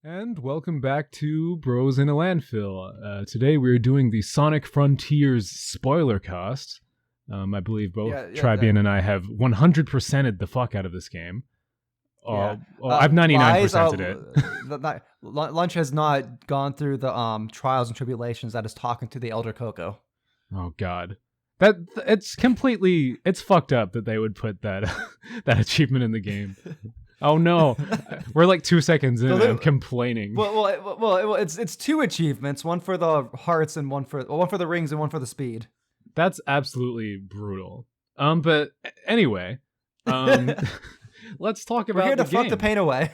And welcome back to Bros in a Landfill. Today we're doing the Sonic Frontiers spoiler cast. I believe both Trybien and I have 100%ed the fuck out of this game. I've 99%ed it. Lunch has not gone through the trials and tribulations that is talking to the Elder Coco. Oh God, it's fucked up that they would put that that achievement in the game. Oh no, we're like 2 seconds in and I'm complaining. Well, it's two achievements, one for the hearts and one for the rings and one for the speed. That's absolutely brutal. But anyway, let's talk about We're here to the game. fuck the pain away.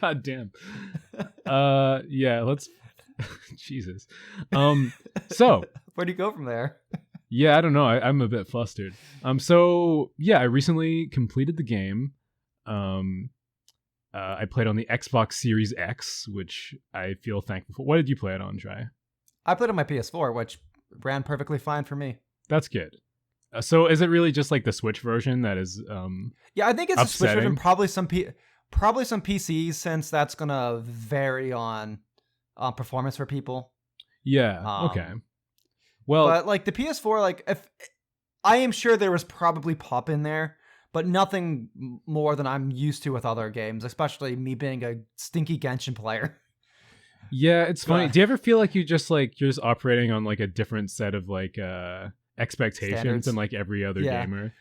God damn. Yeah, let's Jesus. So where do you go from there? Yeah, I don't know. I'm a bit flustered. So yeah, I recently completed the game. I played on the Xbox Series X, which I feel thankful for. What did you play it on, Try? I played on my PS4, which ran perfectly fine for me. That's good. So is it really just like the Switch version that is Yeah, I think it's upsetting? a Switch version, probably some PCs, since that's gonna vary on performance for people. Yeah, okay. Well, but like the PS4, like if I am sure there was probably pop in there, but nothing more than I'm used to with other games, especially me being a stinky Genshin player. Yeah, it's funny. Do you ever feel like you're just operating on like a different set of like expectations standards than like every other gamer?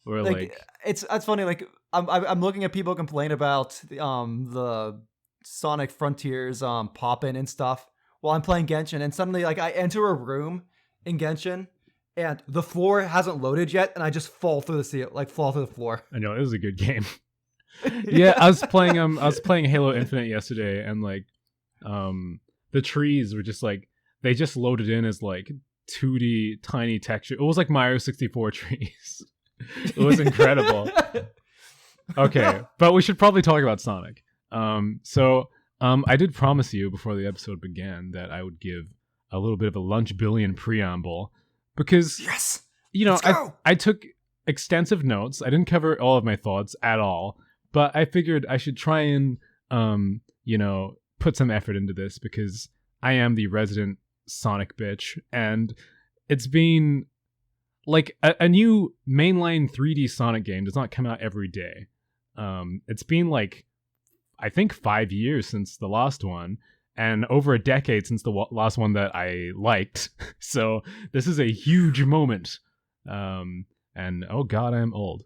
Or like it's funny. Like I'm looking at people complain about the Sonic Frontiers pop-in and stuff while I'm playing Genshin, and suddenly like I enter a room in Genshin and the floor hasn't loaded yet, and I just fall through the floor. I know, it was a good game. Yeah, I was playing Halo Infinite yesterday, and like the trees were just like, they just loaded in as like 2D tiny texture. It was like Mario 64 trees. It was incredible. Okay, but we should probably talk about Sonic. I did promise you before the episode began that I would give a little bit of a Lunchbillion preamble, because yes, you know, I took extensive notes. I didn't cover all of my thoughts at all, but I figured I should try and put some effort into this, because I am the resident Sonic bitch, and it's been like a new mainline 3D Sonic game does not come out every day. It's been like, I think 5 years since the last one, and over a decade since the last one that I liked. So this is a huge moment. And oh God, I'm old.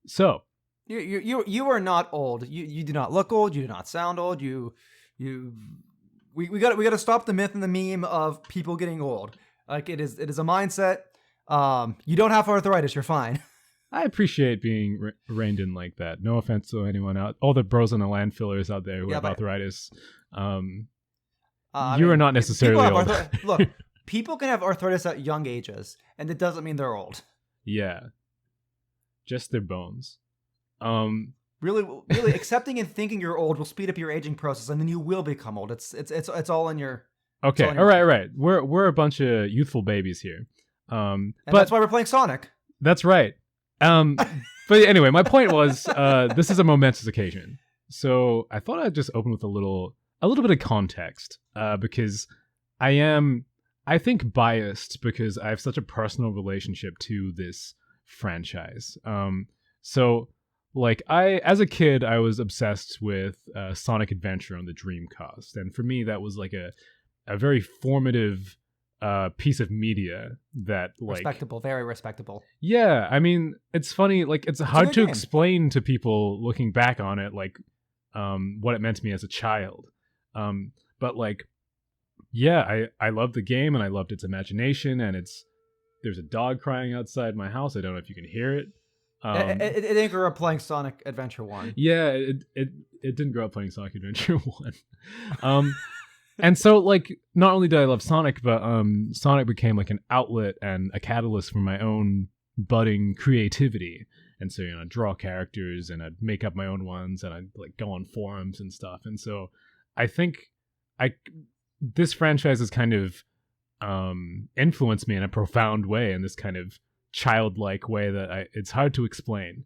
So you are not old. You do not look old. You do not sound old. We got to stop the myth and the meme of people getting old. Like it is a mindset. You don't have arthritis. You're fine. I appreciate being reined in like that. No offense to anyone out, all the bros and the landfillers out there who have arthritis. You are not necessarily old. Look, people can have arthritis at young ages, and it doesn't mean they're old. Yeah, just their bones. Really, accepting and thinking you're old will speed up your aging process, and then you will become old. It's all in your. Okay, all right. We're a bunch of youthful babies here. And that's why we're playing Sonic. That's right. But anyway, my point was, this is a momentous occasion, so I thought I'd just open with a little bit of context, because I think biased, because I have such a personal relationship to this franchise. So like as a kid, I was obsessed with Sonic Adventure on the Dreamcast, and for me that was like a very formative piece of media that like respectable, very respectable. Yeah, I mean, it's funny, like it's hard to explain to people looking back on it, like what it meant to me as a child. But like, yeah, I loved the game, and I loved its imagination, and there's a dog crying outside my house. I don't know if you can hear it. It didn't grow up playing Sonic Adventure 1. Yeah, it didn't grow up playing Sonic Adventure 1. And so, like, not only did I love Sonic, but Sonic became like an outlet and a catalyst for my own budding creativity. And so, I'd draw characters, and I'd make up my own ones, and I'd like go on forums and stuff. And so I think this franchise has kind of influenced me in a profound way, in this kind of childlike way that it's hard to explain.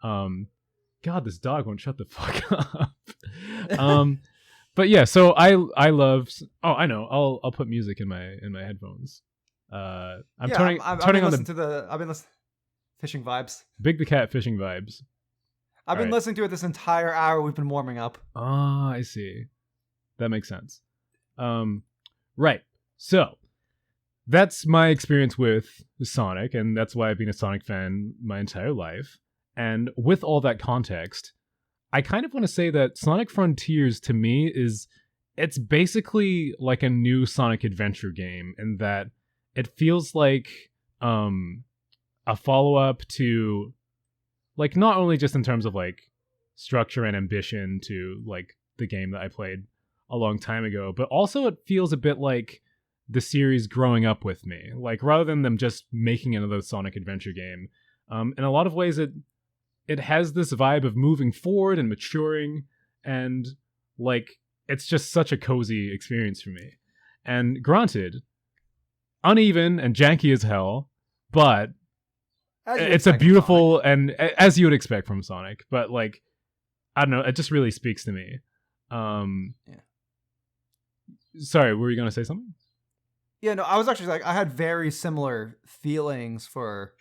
God, this dog won't shut the fuck up. But yeah, so I love. Oh, I know. I'll put music in my headphones. I'm Yeah, I've turning been on listening the to the I've been listening fishing vibes. Big the Cat fishing vibes. I've All been right. listening to it this entire hour we've been warming up. Ah, I see. That makes sense. Right. So that's my experience with Sonic, and that's why I've been a Sonic fan my entire life. And with all that context, I kind of want to say that Sonic Frontiers to me it's basically like a new Sonic Adventure game in that it feels like um a follow-up to, like, not only just in terms of like structure and ambition to like the game that I played a long time ago, but also it feels a bit like the series growing up with me. Like, rather than them just making another Sonic Adventure game, in a lot of ways it has this vibe of moving forward and maturing, and like it's just such a cozy experience for me. And granted, uneven and janky as hell, but As you'd it's a expect from Sonic. beautiful, and as you would expect from Sonic, but like, I don't know, it just really speaks to me. Yeah. Sorry, were you gonna say something? Yeah, no, I was actually like I had very similar feelings for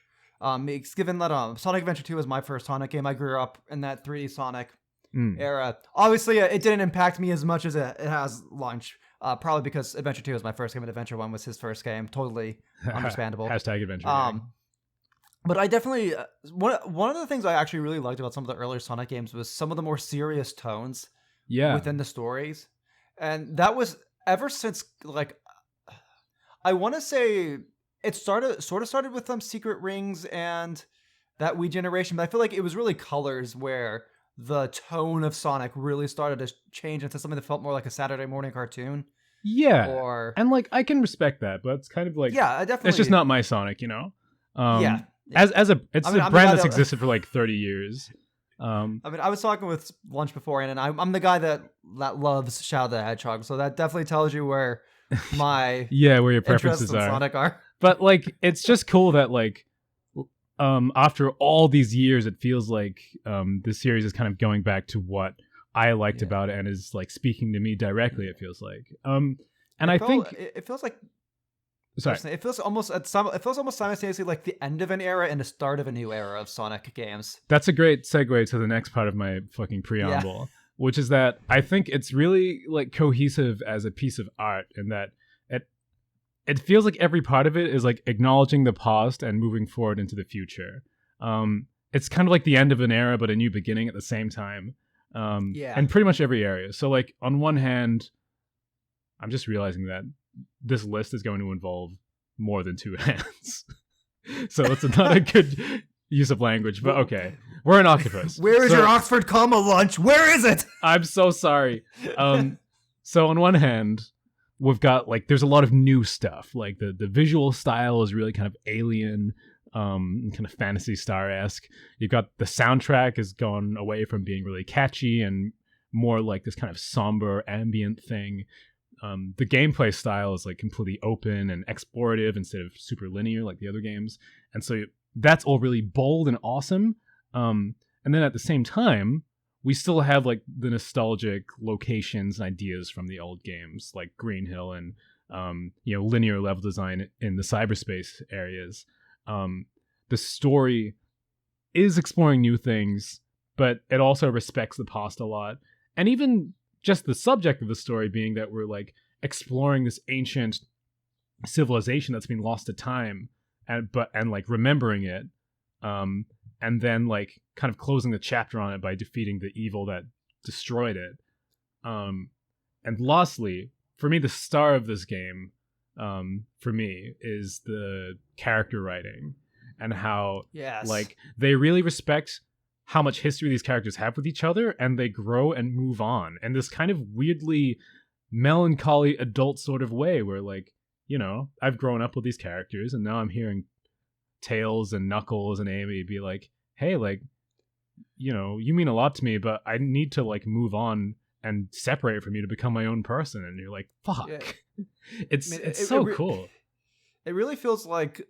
given that Sonic Adventure 2 was my first Sonic game. I grew up in that 3D Sonic Mm. era. Obviously, it didn't impact me as much as it has Lunch. Probably because Adventure 2 was my first game and Adventure 1 was his first game. Totally understandable. Hashtag adventure gang. But I definitely one of the things I actually really liked about some of the earlier Sonic games was some of the more serious tones Yeah. within the stories, and that was ever since like I want to say it started with some Secret Rings and that Wii generation, but I feel like it was really Colors where the tone of Sonic really started to change into something that felt more like a Saturday morning cartoon. Yeah. Or And like, I can respect that, but it's kind of like, yeah, I definitely. it's just not my Sonic, you know? Yeah. As a it's I mean, a I'm the guy brand that's that- existed for like 30 years. I mean, I was talking with Lunch beforehand, and I'm the guy that loves Shadow the Hedgehog, so that definitely tells you where my Yeah, where your interests preferences in are. Sonic are. But like, it's just cool that like, after all these years, it feels like the series is kind of going back to what I liked about it and is like speaking to me directly. It feels like, and I think it feels like. Sorry. It feels almost simultaneously like the end of an era and the start of a new era of Sonic games. That's a great segue to the next part of my fucking preamble, which is that I think it's really like cohesive as a piece of art, in that it feels like every part of it is like acknowledging the past and moving forward into the future. It's kind of like the end of an era, but a new beginning at the same time. And pretty much every area. So like, on one hand, I'm just realizing that this list is going to involve more than two hands. So it's not a good use of language, but okay. We're an octopus. Where is your Oxford comma Lunch? Where is it? I'm so sorry. So on one hand, we've got like, there's a lot of new stuff. Like the visual style is really kind of alien, kind of Phantasy Star-esque. You've got the soundtrack has gone away from being really catchy and more like this kind of somber ambient thing. The gameplay style is like completely open and explorative instead of super linear like the other games. And so that's all really bold and awesome. And then at the same time, we still have like the nostalgic locations and ideas from the old games, like Green Hill and linear level design in the cyberspace areas. The story is exploring new things, but it also respects the past a lot. And even just the subject of the story being that we're like exploring this ancient civilization that's been lost to time, and like remembering it, and then like kind of closing the chapter on it by defeating the evil that destroyed it. And lastly, for me, the star of this game, for me, is the character writing and how like they really respect how much history these characters have with each other, and they grow and move on in this kind of weirdly melancholy adult sort of way where, like, I've grown up with these characters and now I'm hearing Tails and Knuckles and Amy be like, hey, like, you mean a lot to me, but I need to like move on and separate from you to become my own person. And you're like, fuck. Yeah. It's so cool. It really feels like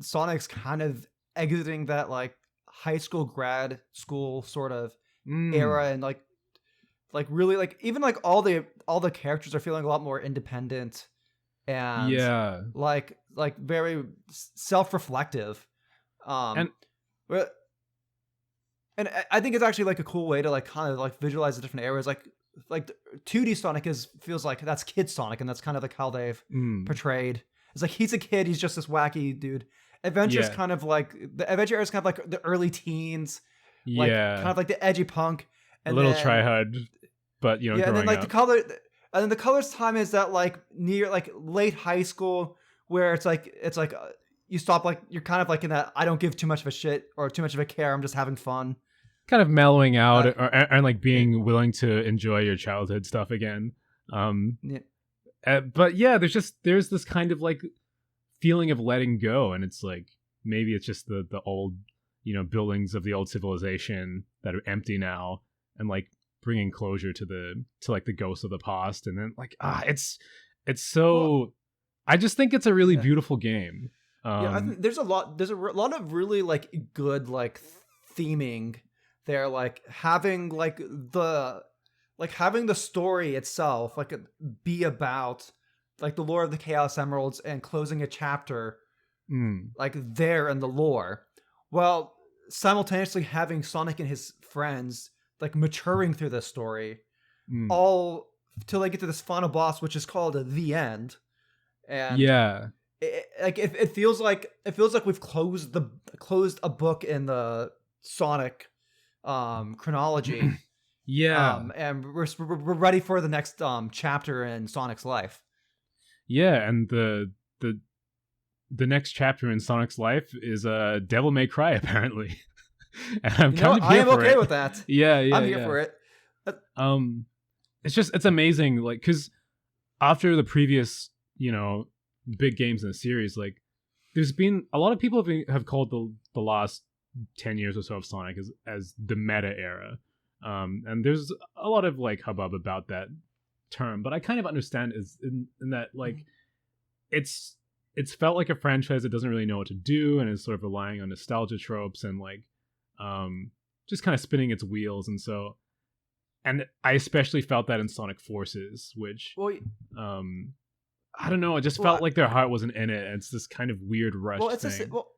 Sonic's kind of exiting that like high school grad school sort of era, and like like really like even like all the characters are feeling a lot more independent and Yeah. like very self-reflective. Um, And but and I think it's actually like a cool way to like kind of like visualize the different eras. Like 2D Sonic feels like that's kid Sonic, and that's kind of like how they've portrayed. It's like he's a kid, he's just this wacky dude. Adventure's yeah. kind of like the Adventure era is kind of like the early teens, like kind Yeah. of like the edgy punk, A and little then tryhard, but yeah, and then growing like up. and then the colors time is that like near like late high school where it's like you stop like you're kind of like in that I don't give too much of a shit or too much of a care. I'm just having fun. Kind of mellowing out, Uh, and like yeah, being willing to enjoy your childhood stuff again. Um, yeah, but yeah, there's this kind of like feeling of letting go, and it's like maybe it's just the old, buildings of the old civilization that are empty now, and like bringing closure to like the ghosts of the past, and then like it's well, so. I just think it's a really yeah. beautiful game. Yeah, I think there's a lot of really like good like theming there, like having the story itself like be about like the lore of the Chaos Emeralds and closing a chapter mm, like there in the lore, while simultaneously having Sonic and his friends like maturing through this story, mm. all till they get to this final boss, which is called the end, and Yeah. it feels like we've closed a book in the Sonic chronology, Yeah. and we're ready for the next chapter in Sonic's life. Yeah, and the next chapter in Sonic's life is Devil May Cry apparently. And I'm You know kind what? of I here am for okay it. with that. Yeah, yeah, I'm here yeah. for it. Um it's amazing, like, cuz after the previous, big games in the series, like there's been a lot of people have called the last 10 years or so of Sonic as the meta era. And there's a lot of like hubbub about that term, but I kind of understand is in that like it's felt like a franchise that doesn't really know what to do and is sort of relying on nostalgia tropes and like just kind of spinning its wheels. And I especially felt that in Sonic Forces, which Well, I don't know, it just well, felt like their heart wasn't in it. It's this kind of weird well, rushed it's a thing. well,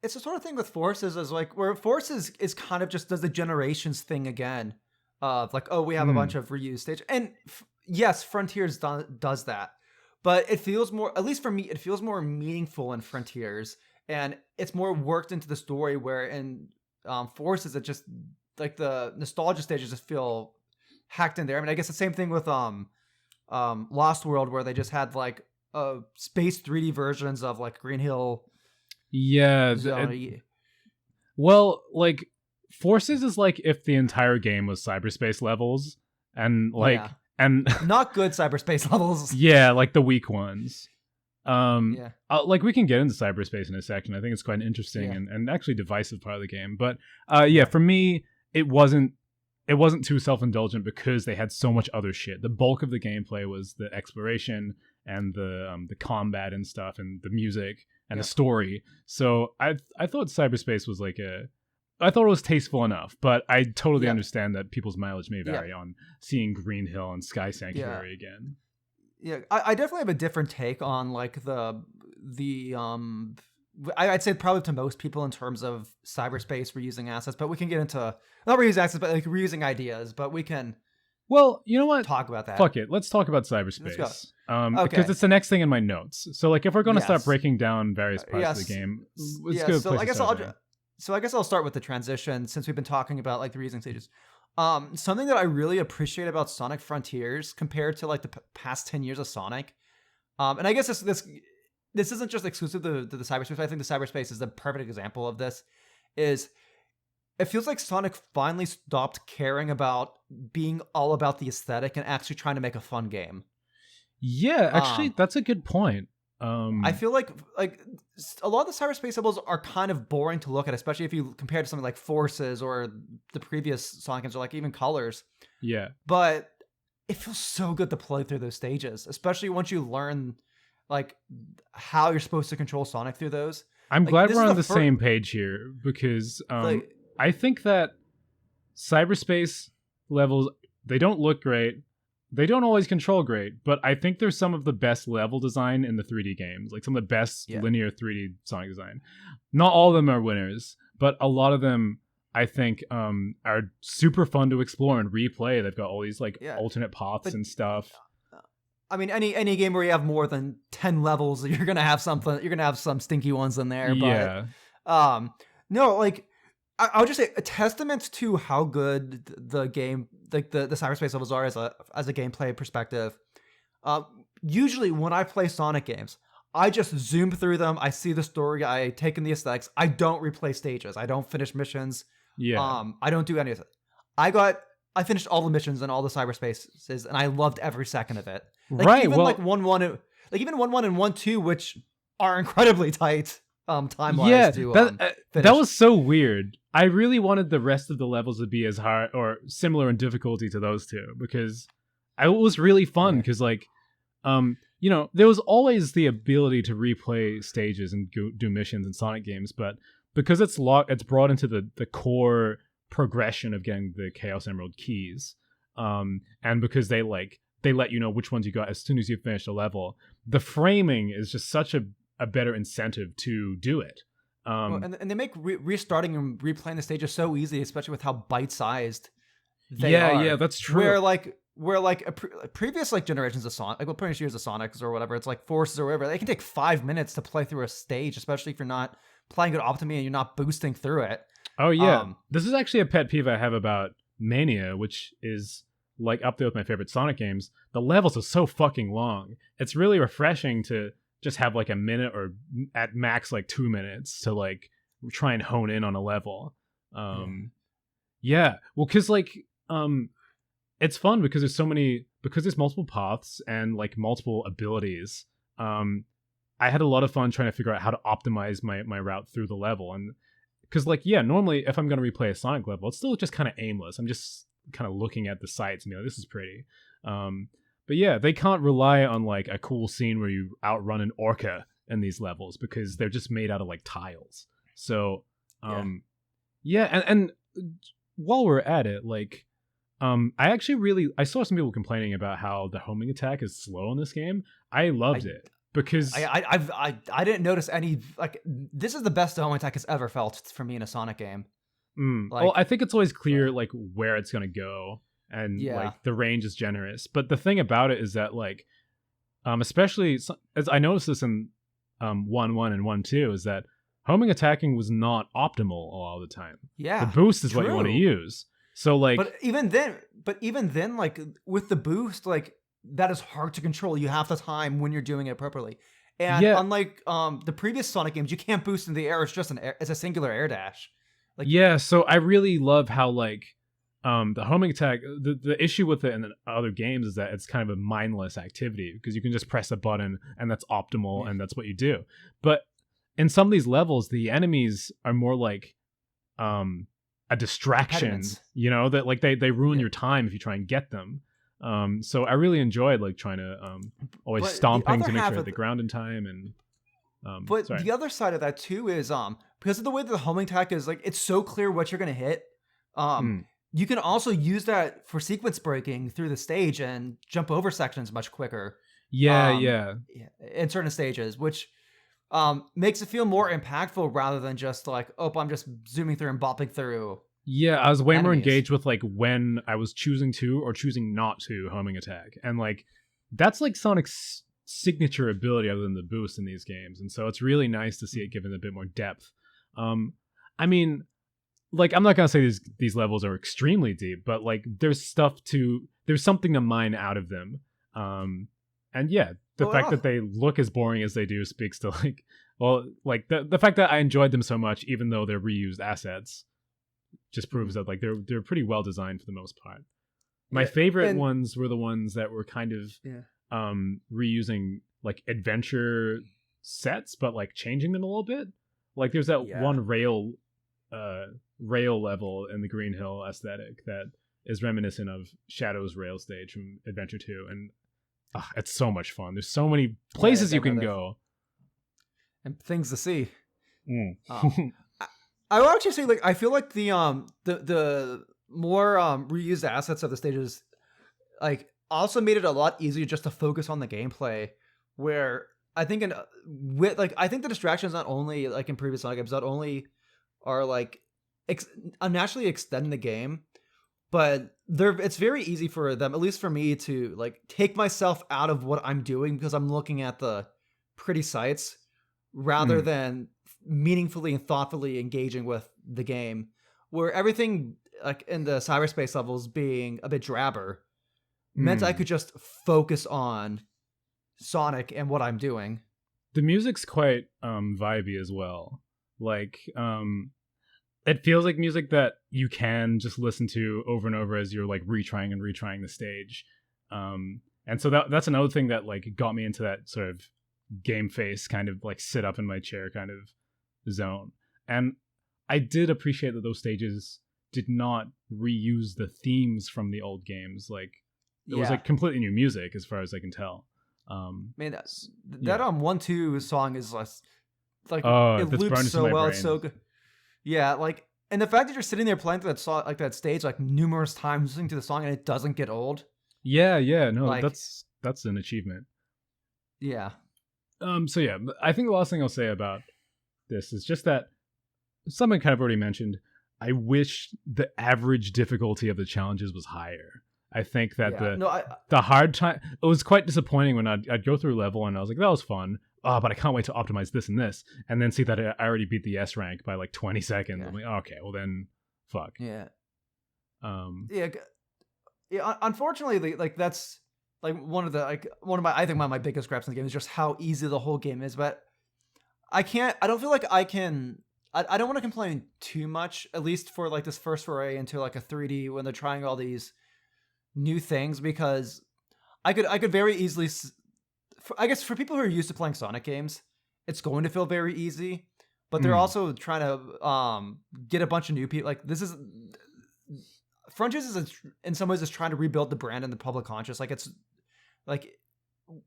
it's the sort of thing with Forces is like where Forces is kind of just does the generations thing again, of like, oh, we have a bunch Mm. of reused stage, and yes, Frontiers does that, but it feels more, at least for me, it feels more meaningful in Frontiers, and it's more worked into the story. Where in Forces, it just like the nostalgia stages just feel hacked in there. I mean, I guess the same thing with Lost World, where they just had like space 3D versions of like Green Hill. Yeah, well, like Forces is like if the entire game was cyberspace levels and Yeah, like and not good cyberspace levels. yeah, like the weak ones. Yeah, Like we can get into cyberspace in a second. I think it's quite an interesting yeah, and actually divisive part of the game. But yeah, yeah, for me, it wasn't too self-indulgent because they had so much other shit. The bulk of the gameplay was the exploration and the combat and stuff and the music and the yeah, story. So I thought cyberspace was I thought it was tasteful enough, but I totally yeah, understand that people's mileage may yeah, vary on seeing Green Hill and Sky yeah, Sanctuary again. yeah. I definitely have a different take on like the I'd say probably to most people in terms of cyberspace reusing assets, but we can get into not reusing assets, but like reusing ideas. But we can Well, you know what? talk about Fuck that. it. Let's talk about Let's go. cyberspace. Because Okay. it's the next thing in my notes. So, like, if we're going to start Yes. breaking down various parts of the Yes. game, it's a Yeah. good So place I to guess start there. I'll start with the transition since we've been talking about like the reusing stages. Something that I really appreciate about Sonic Frontiers compared to like the past 10 years of Sonic. And I guess this isn't just exclusive to the cyberspace. But I think the cyberspace is the perfect example of this. Is it feels like Sonic finally stopped caring about being all about the aesthetic and actually trying to make a fun game. Yeah, actually, Um, that's a good point. I feel like a lot of the cyberspace levels are kind of boring to look at, especially if you compare to something like Forces or the previous Sonic games or like even Colors. Yeah. But it feels so good to play through those stages, especially once you learn like how you're supposed to control Sonic through those. I'm Like glad this we're is on the the first same page here because like I think that cyberspace levels They don't look great. They don't always control great, but I think there's some of the best level design in the 3D games, like some of the best Yeah. linear 3D Sonic design. Not all of them are winners, but a lot of them I think are super fun to explore and replay. They've got all these like Yeah. alternate paths But and stuff. I mean, any game where you have more than 10 levels, you're gonna have something. You're gonna have some stinky ones in there. Yeah. But no, like I would just say a testament to how good the game, like the cyberspace levels are as a gameplay perspective. Usually when I play Sonic games, I just zoom through them. I see the story. I take in the aesthetics. I don't replay stages. I don't finish missions. Yeah. I don't do any of it. I finished all the missions and all the cyberspaces, and I loved every second of it. Like Right. even Well, like 1-1, like even 1-1 and 1-2, which are incredibly tight time wise yeah, to that finish. was so weird. I really wanted the rest of the levels to be as hard or similar in difficulty to those two because it was really fun. Yeah. Because like, you know, there was always the ability to replay stages and do missions in Sonic games, but because it's brought into the core progression of getting the Chaos Emerald keys, and because they let you know which ones you got as soon as you finish a level, the framing is just such a better incentive to do it. And they make restarting and replaying the stages so easy, especially with how bite-sized they yeah, are. yeah, that's true. Where previous like generations of Sonic, like previous years of Sonics or whatever, it's like Forces or whatever, they can take 5 minutes to play through a stage, especially if you're not playing it optimally and you're not boosting through it. Oh yeah, this is actually a pet peeve I have about Mania, which is like up there with my favorite Sonic games. The levels are so fucking long. It's really refreshing to just have like a minute or at max like 2 minutes to like try and hone in on a level. Yeah. Well, because like it's fun because there's multiple paths and like multiple abilities. I had a lot of fun trying to figure out how to optimize my route through the level. And because like, yeah, normally if I'm going to replay a Sonic level, it's still just kind of aimless. I'm just kind of looking at the sights and be like, this is pretty. But yeah, they can't rely on like a cool scene where you outrun an orca in these levels because they're just made out of like tiles. So and while we're at it, like I saw some people complaining about how the homing attack is slow in this game. I loved it because I didn't notice any, like, this is the best homing attack has ever felt for me in a Sonic game. Well, I think it's always clear like where it's gonna go, and like the range is generous. But the thing about it is that like, especially as I noticed this in 1-1 and 1-2, is that homing attacking was not optimal a lot of the time. Yeah, the boost is what you want to use. So like, but even then, like with the boost, like that is hard to control. You have to time when you're doing it appropriately. And unlike the previous Sonic games, you can't boost in the air. It's just it's a singular air dash. Like, yeah, so I really love how like the homing attack, the issue with it in other games is that it's kind of a mindless activity because you can just press a button and that's optimal and that's what you do. But in some of these levels, the enemies are more like a distraction, you know, that like they ruin your time if you try and get them. So I really enjoyed like trying to always stomping to make sure I hit the ground in time. And but the other side of that too is because of the way that the homing attack is, like, it's so clear what you're gonna hit. You can also use that for sequence breaking through the stage and jump over sections much quicker. Yeah. In certain stages, which makes it feel more impactful rather than just like, oh, I'm just zooming through and bopping through. Yeah, I was way more engaged with like when I was choosing to or choosing not to homing attack, and like that's like Sonic's signature ability other than the boost in these games, and so it's really nice to see it given a bit more depth. I mean, like, I'm not gonna say these levels are extremely deep, but like there's something to mine out of them. And yeah, the fact that they look as boring as they do speaks to like, well, like the fact that I enjoyed them so much, even though they're reused assets, just proves that like they're pretty well designed for the most part. My favorite ones were the ones that were kind of reusing like adventure sets, but like changing them a little bit. Like there's that one rail level in the Green Hill aesthetic that is reminiscent of Shadow's rail stage from Adventure 2, and it's so much fun. There's so many places you can go and things to see. I would actually say, like, I feel like the more reused assets of the stages like also made it a lot easier just to focus on the gameplay. Where I think I think the distractions not only like in previous Sonic games not only are like unnaturally extend the game, but it's very easy for them, at least for me, to like take myself out of what I'm doing because I'm looking at the pretty sights rather Mm, than meaningfully and thoughtfully engaging with the game. Where everything like in the cyberspace levels being a bit drabber meant I mm. could just focus on Sonic and what I'm doing. The music's quite vibey as well. Like it feels like music that you can just listen to over and over as you're like retrying and retrying the stage. And so that's another thing that like got me into that sort of game face kind of like sit up in my chair kind of zone. And I did appreciate that those stages did not reuse the themes from the old games. Like it was Yeah. like completely new music as far as I can tell. Man, that Yeah. 1-2 song is less like Oh, it that's loops burned into so my well. brain. It's so good. Yeah, like and the fact that you're sitting there playing through that song, like that stage, like numerous times, listening to the song, and it doesn't get old. Yeah, no, Like, that's an achievement. yeah, So yeah, I think the last thing I'll say about this is just that someone kind of already mentioned. I wish the average difficulty of the challenges was higher. I think that yeah. No, the hard time, it was quite disappointing when I'd go through a level and I was like, that was fun. Oh, but I can't wait to optimize this and this, and then see that I already beat the S rank by like 20 seconds. yeah, I'm like, okay, well then, fuck. yeah, Um, yeah. Yeah. Unfortunately, like that's like one of my I think one of my biggest gripes in the game is just how easy the whole game is. But I can't. I don't feel like I can. I don't want to complain too much, at least for like this first foray into like a 3D when they're trying all these new things, because I could very easily I guess for people who are used to playing Sonic games, it's going to feel very easy, but they're mm, also trying to get a bunch of new people. Like this is Frontiers is in some ways is trying to rebuild the brand and the public conscious. Like it's like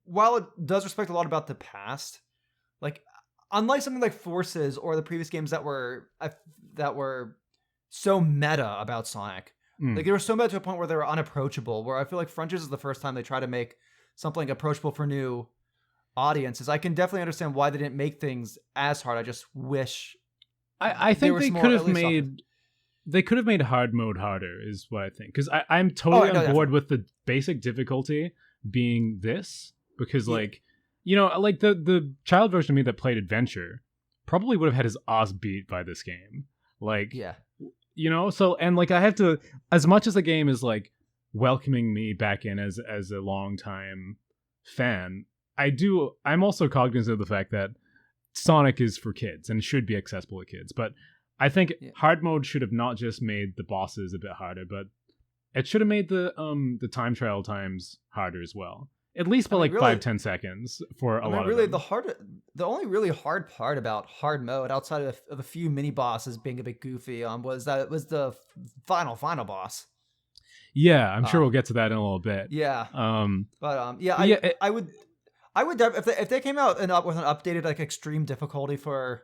while it does respect a lot about the past, like unlike something like Forces or the previous games that were so meta about Sonic, mm. like they were so meta to a point where they were unapproachable. Where I feel like Frontiers is the first time they try to make something approachable for new audiences. I can definitely understand why they didn't make things as hard. I just wish I they think were they more could at have least made they could have made hard mode harder, is what I think. Because I'm Oh, totally no, on board definitely. with the basic difficulty being this, because Yeah, like, you know, like the child version of me that played Adventure probably would have had his ass beat by this game. Like, yeah. you know, so and like I have to, as much as the game is like welcoming me back in as a long time fan, I'm also cognizant of the fact that Sonic is for kids and should be accessible to kids. But I think Yeah. hard mode should have not just made the bosses a bit harder, but it should have made the time trial times harder as well. At least by I mean, like really, 5-10 seconds for a I mean, lot of really, them. the only really hard part about hard mode, outside of a few mini bosses being a bit goofy, was that it was the final boss. Yeah, I'm sure we'll Um, get to that in a little bit. yeah, but yeah, But yeah, I would if they came out with an updated like extreme difficulty for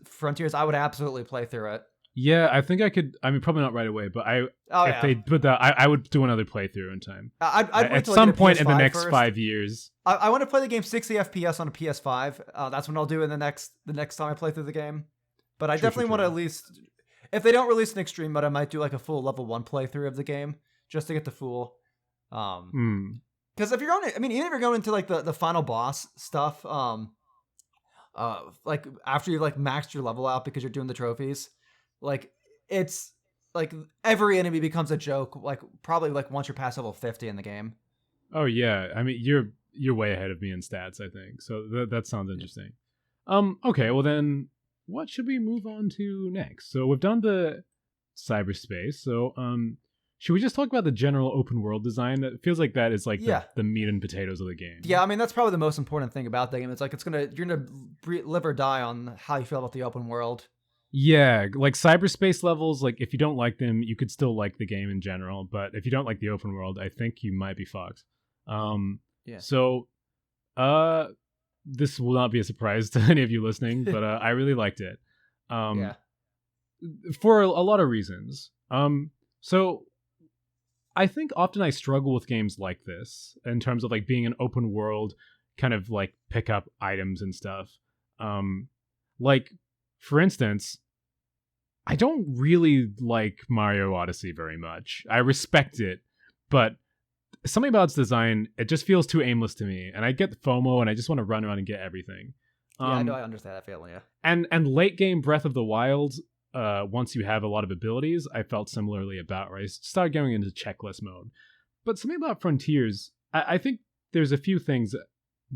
Frontiers, I would absolutely play through it. yeah, I think I could. I mean, probably not right away, but Oh if yeah, they put that, I would do another playthrough in time. I'd wait At till I get some a point in the PS5 next first. 5 years. I want to play the game 60 FPS on a PS5. That's what I'll do in the next time I play through the game. But I definitely want to True. at least, if they don't release an extreme mode, I might do like a full level 1 playthrough of the game just to get the full. Hmm. Because if you're going, I mean, even if you're going into like the final boss stuff, like after you've like maxed your level out because you're doing the trophies, like it's like every enemy becomes a joke. Like probably like once you're past level 50 in the game. Oh yeah, I mean you're way ahead of me in stats, I think. So that sounds interesting. Okay, well then, what should we move on to next? So we've done the cyberspace. So should we just talk about the general open world design? It feels like that is like Yeah. the meat and potatoes of the game. Yeah, I mean that's probably the most important thing about the game. It's like you're gonna live or die on how you feel about the open world. Yeah, like cyberspace levels, like if you don't like them, you could still like the game in general, but if you don't like the open world, I think you might be fucked. Yeah. So this will not be a surprise to any of you listening, but I really liked it. Yeah. For a lot of reasons. So I think often I struggle with games like this in terms of like being an open world, kind of like pick up items and stuff. Um, like for instance, I don't really like Mario Odyssey very much. I respect it, but something about its design, it just feels too aimless to me, and I get FOMO, and I just want to run around and get everything. Yeah, I know. I understand that feeling. Yeah. And late game Breath of the Wild, once you have a lot of abilities, I felt similarly about, where I started going into checklist mode. But something about Frontiers, I think there's a few things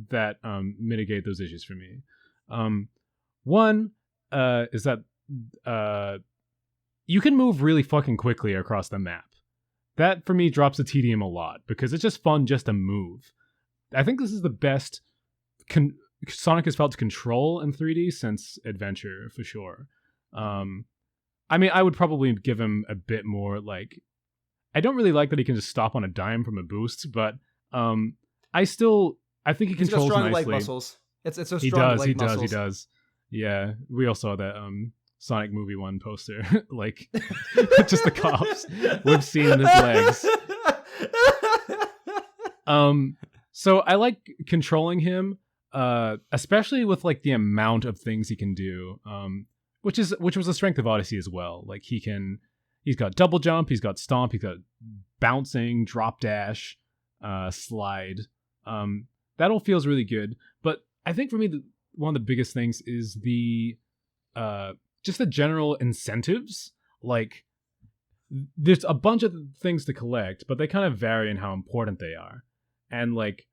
that mitigate those issues for me. One is that you can move really fucking quickly across the map. That for me drops the TDM a lot because it's just fun just to move. I think this is the best Sonic has felt to control in 3D since Adventure for sure. I mean, I would probably give him a bit more like. I don't really like that he can just stop on a dime from a boost, but I think he controls got strong nicely. leg muscles. It's so strong. He does. Yeah, we all saw that Sonic Movie 1 poster, like just the cops. We've seen his legs. So I like controlling him, especially with like the amount of things he can do, which was a strength of Odyssey as well. Like he's got double jump, he's got stomp, he's got bouncing, drop dash, slide. That all feels really good. But I think for me, one of the biggest things is the just the general incentives. Like there's a bunch of things to collect, but they kind of vary in how important they are. And like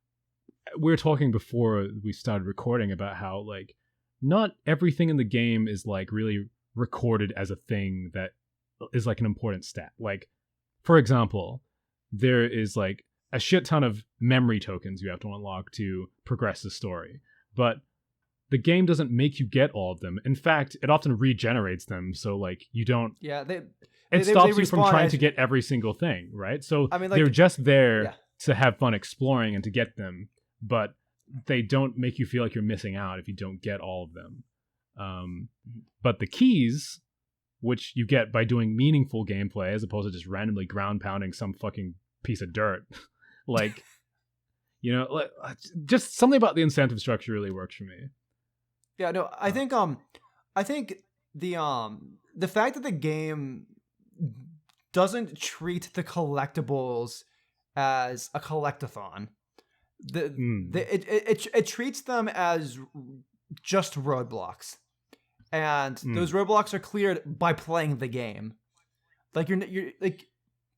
we were talking before we started recording about how like not everything in the game is like really recorded as a thing that is like an important stat. Like for example, there is like a shit ton of memory tokens you have to unlock to progress the story, but the game doesn't make you get all of them. In fact, it often regenerates them, so like you don't. Yeah, it stops you from trying to get every single thing, right? So I mean, like, they're just there to have fun exploring and to get them, but they don't make you feel like you're missing out if you don't get all of them. But the keys, which you get by doing meaningful gameplay as opposed to just randomly ground pounding some fucking piece of dirt, like you know, like, just something about the incentive structure really works for me. Yeah, no, I think the fact that the game doesn't treat the collectibles as a collectathon, it treats them as just roadblocks, and those roadblocks are cleared by playing the game. Like you're like,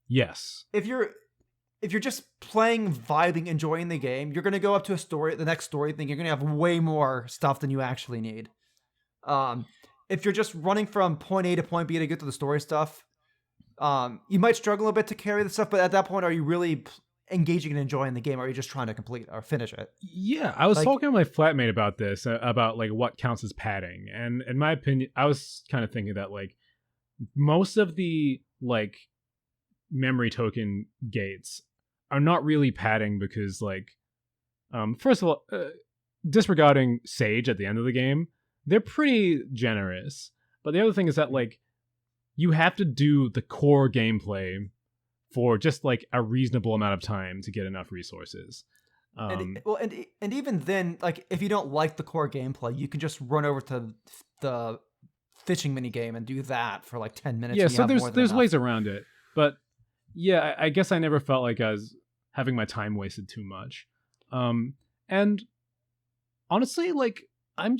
yes, if you're just playing, vibing, enjoying the game, you're going to go up to the next story thing. You're going to have way more stuff than you actually need. If you're just running from point A to point B to get to the story stuff, you might struggle a bit to carry the stuff. But at that point, are you really engaging and enjoying the game? Or are you just trying to complete or finish it? Yeah, I was talking to my flatmate about this, about like what counts as padding. And in my opinion, I was kind of thinking that like most of the like memory token gates are not really padding because like first of all, disregarding Sage at the end of the game, they're pretty generous. But the other thing is that like you have to do the core gameplay for just like a reasonable amount of time to get enough resources. And even then, like if you don't like the core gameplay, you can just run over to the fishing mini game and do that for like 10 minutes. Yeah, so there's ways around it. But yeah, I guess I never felt like I was having my time wasted too much. And honestly, like I'm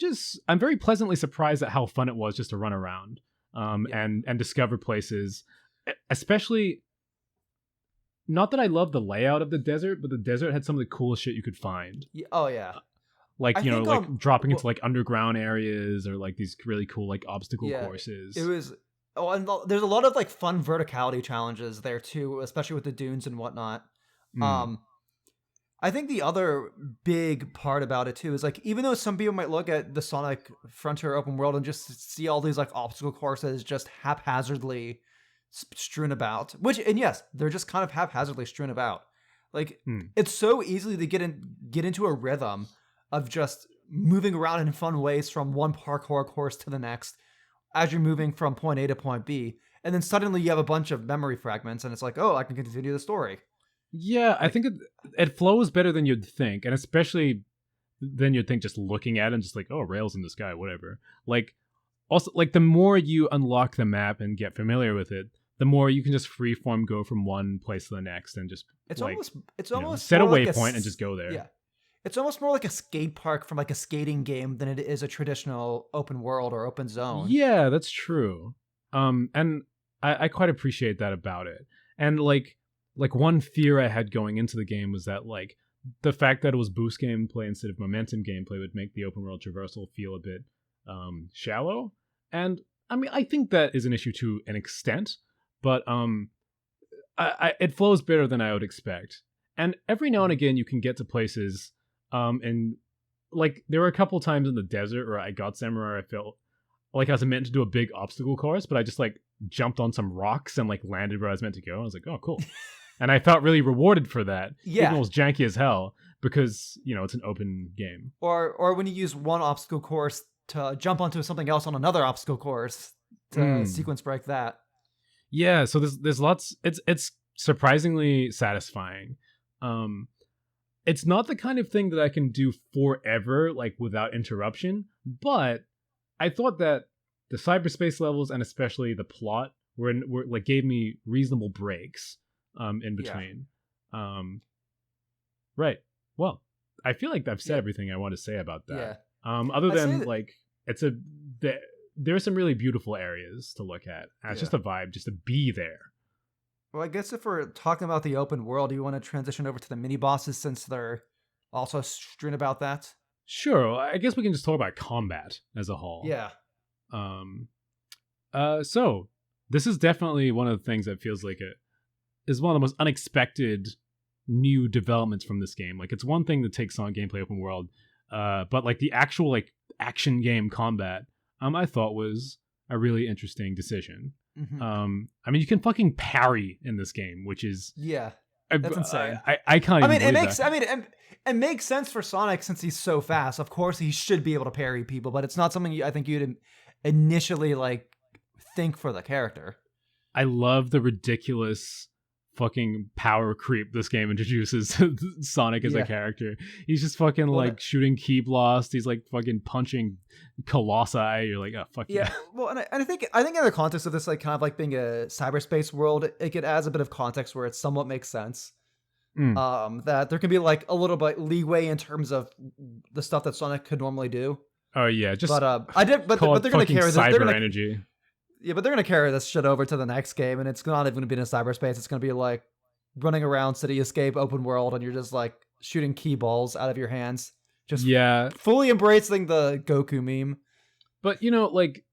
very pleasantly surprised at how fun it was just to run around and discover places, especially. Not that I love the layout of the desert, but the desert had some of the coolest shit you could find. Oh yeah. Like, like dropping into like underground areas or like these really cool like obstacle courses. It was and there's a lot of like fun verticality challenges there too, especially with the dunes and whatnot. I think the other big part about it too is like, even though some people might look at the Sonic Frontier open world and just see all these like obstacle courses just haphazardly strewn about, and yes, they're just kind of haphazardly strewn about. Like it's so easy to get into a rhythm of just moving around in fun ways from one parkour course to the next as you're moving from point A to point B. and then suddenly you have a bunch of memory fragments, and it's like, oh, I can continue the story. Yeah, I Like, think it flows better than you'd think, and especially than you'd think just looking at it and just like, oh, rails in the sky, whatever. Like, also, like, the more you unlock the map and get familiar with it, the more you can just freeform go from one place to the next and just it's like, almost set a more like waypoint and just go there. yeah. It's almost more like a skate park from like a skating game than it is a traditional open world or open zone. Yeah, that's true. And I quite appreciate that about it. And like one fear I had going into the game was that like the fact that it was boost gameplay instead of momentum gameplay would make the open world traversal feel a bit shallow. And I mean, I think that is an issue to an extent, but it flows better than I would expect. And every now and again, you can get to places, and like there were a couple times in the desert where I got somewhere I felt like I was meant to do a big obstacle course, but I just like jumped on some rocks and like landed where I was meant to go. I was like, oh, cool. And I felt really rewarded for that. Yeah. Even though it was janky as hell because, it's an open game. Or when you use one obstacle course to jump onto something else on another obstacle course to sequence break that. Yeah, so there's lots. It's surprisingly satisfying. It's not the kind of thing that I can do forever, like without interruption, but I thought that the cyberspace levels and especially the plot were like gave me reasonable breaks in between. Yeah. Right. Well, I feel like I've said everything I want to say about that. Yeah. Other than like there are some really beautiful areas to look at. And it's just a vibe just to be there. Well, I guess if we're talking about the open world, do you want to transition over to the mini bosses since they're also strewn about that? Sure. I guess we can just talk about combat as a whole. Yeah. So this is definitely one of the things that feels like is one of the most unexpected new developments from this game. Like, it's one thing that takes on gameplay open world, but like the actual like action game combat, I thought was a really interesting decision. Mm-hmm. I mean, you can fucking parry in this game, which is that's insane. I can't. It makes sense for Sonic since he's so fast. Of course, he should be able to parry people, but it's not something I think you'd initially like think for the character. I love the ridiculous fucking power creep this game introduces Sonic as a character. He's just fucking like shooting Key Blast. He's like fucking punching Colossi. You're like, oh fuck yeah. Well, and I think in the context of this, like kind of like being a cyberspace world, it adds a bit of context where it somewhat makes sense. That there can be like a little bit leeway in terms of the stuff that Sonic could normally do. Oh yeah, just but they're gonna carry cyber energy. Yeah, but they're gonna carry this shit over to the next game, and it's not even gonna be in a cyberspace. It's gonna be like running around City Escape open world, and you're just like shooting key balls out of your hands. Just fully embracing the Goku meme. But like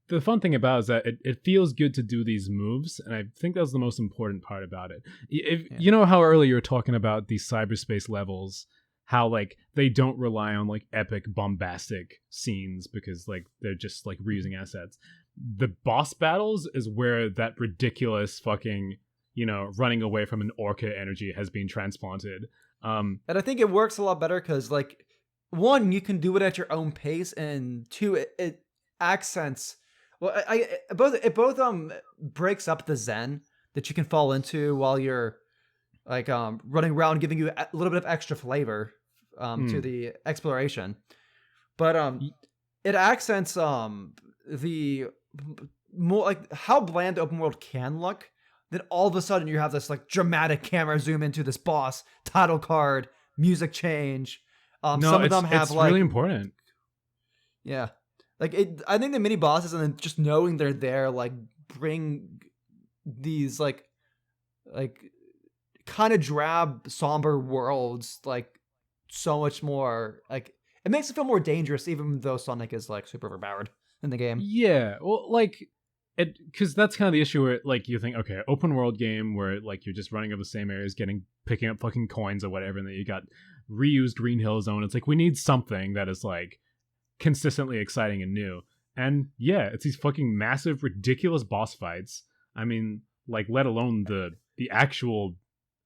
the fun thing about it is that it feels good to do these moves, and I think that's the most important part about it. You know how earlier you were talking about these cyberspace levels, how like they don't rely on like epic bombastic scenes because like they're just like reusing assets. The boss battles is where that ridiculous fucking running away from an orca energy has been transplanted. And I think it works a lot better because like, one, you can do it at your own pace, and two, it accents. Well, it both breaks up the zen that you can fall into while you're like running around, giving you a little bit of extra flavor to the exploration. But it accents the more like how bland open world can look. Then all of a sudden you have this like dramatic camera zoom into this boss, title card, music change. Some of them have it's really important. Yeah. Like I think the mini bosses and then just knowing they're there, like bring these like kind of drab, somber worlds like so much more. Like it makes it feel more dangerous, even though Sonic is like super overpowered in the game. Yeah, well, like because that's kind of the issue where like you think, okay, open world game where like you're just running over the same areas, picking up fucking coins or whatever, and then you got reused Green Hill Zone. It's like we need something that is like consistently exciting and new. And yeah, it's these fucking massive, ridiculous boss fights. I mean, like let alone the actual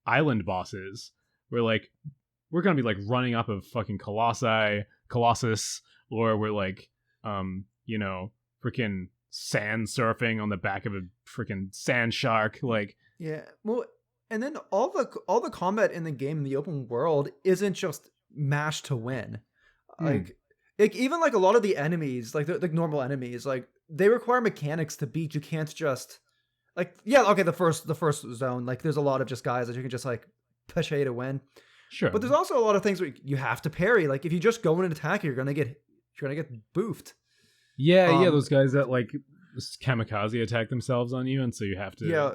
island bosses. We're gonna be like running up of fucking Colossus, or we're like freaking sand surfing on the back of a freaking sand shark. Like, Yeah. Well, and then all the combat in the game in the open world isn't just mash to win. Like, even like a lot of the enemies, like the normal enemies, like they require mechanics to beat. You can't just like, yeah, okay, the first zone, like there's a lot of just guys that you can just like push A to win. sure. But there's also a lot of things where you have to parry. Like if you just go in and attack, you're gonna get boofed. Yeah, those guys that like kamikaze attack themselves on you, and so you have to. Yeah.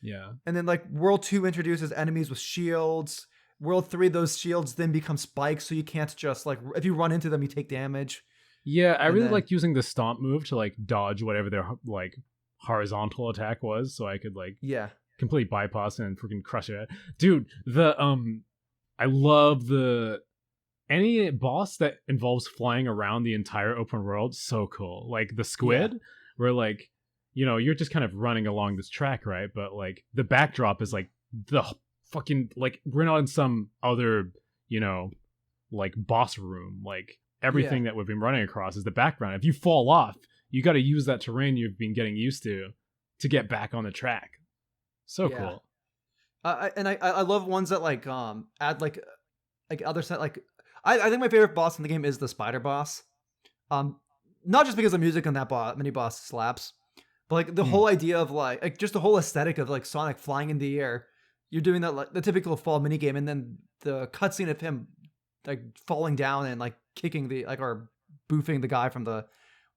Yeah. And then like World 2 introduces enemies with shields. World 3, those shields then become spikes, so you can't just like if you run into them, you take damage. Yeah, I And really then- liked using the stomp move to like dodge whatever their like horizontal attack was, so I could like Yeah. complete bypass and freaking crush it. Dude, I love any boss that involves flying around the entire open world, so cool. Like the squid, where like, you know, you're just kind of running along this track, right? But like the backdrop is like the fucking like we're not in some other, you know, like boss room. Like everything that we've been running across is the background. If you fall off, you got to use that terrain you've been getting used to get back on the track. So cool. I love ones that like add like other set like I think my favorite boss in the game is the spider boss. Not just because the music on that mini boss slaps, but like the whole idea of like just the whole aesthetic of like Sonic flying in the air. You're doing that like the typical fall mini game, and then the cutscene of him like falling down and like kicking the like or boofing the guy from the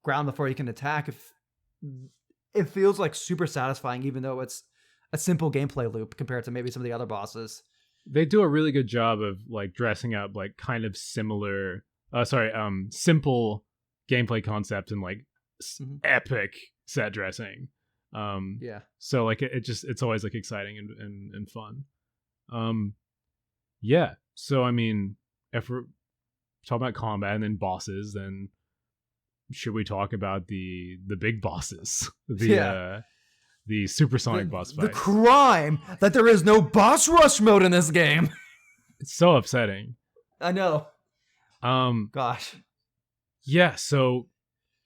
ground before he can attack. If it feels like super satisfying, even though it's a simple gameplay loop compared to maybe some of the other bosses. They do a really good job of like dressing up like kind of similar simple gameplay concepts and like epic set dressing. So like it's always like exciting and fun. Yeah, so I mean, if we're talking about combat and then bosses, then should we talk about the big bosses, the supersonic boss fight? The crime that there is no boss rush mode in this game. It's so upsetting. I know. Gosh. Yeah, so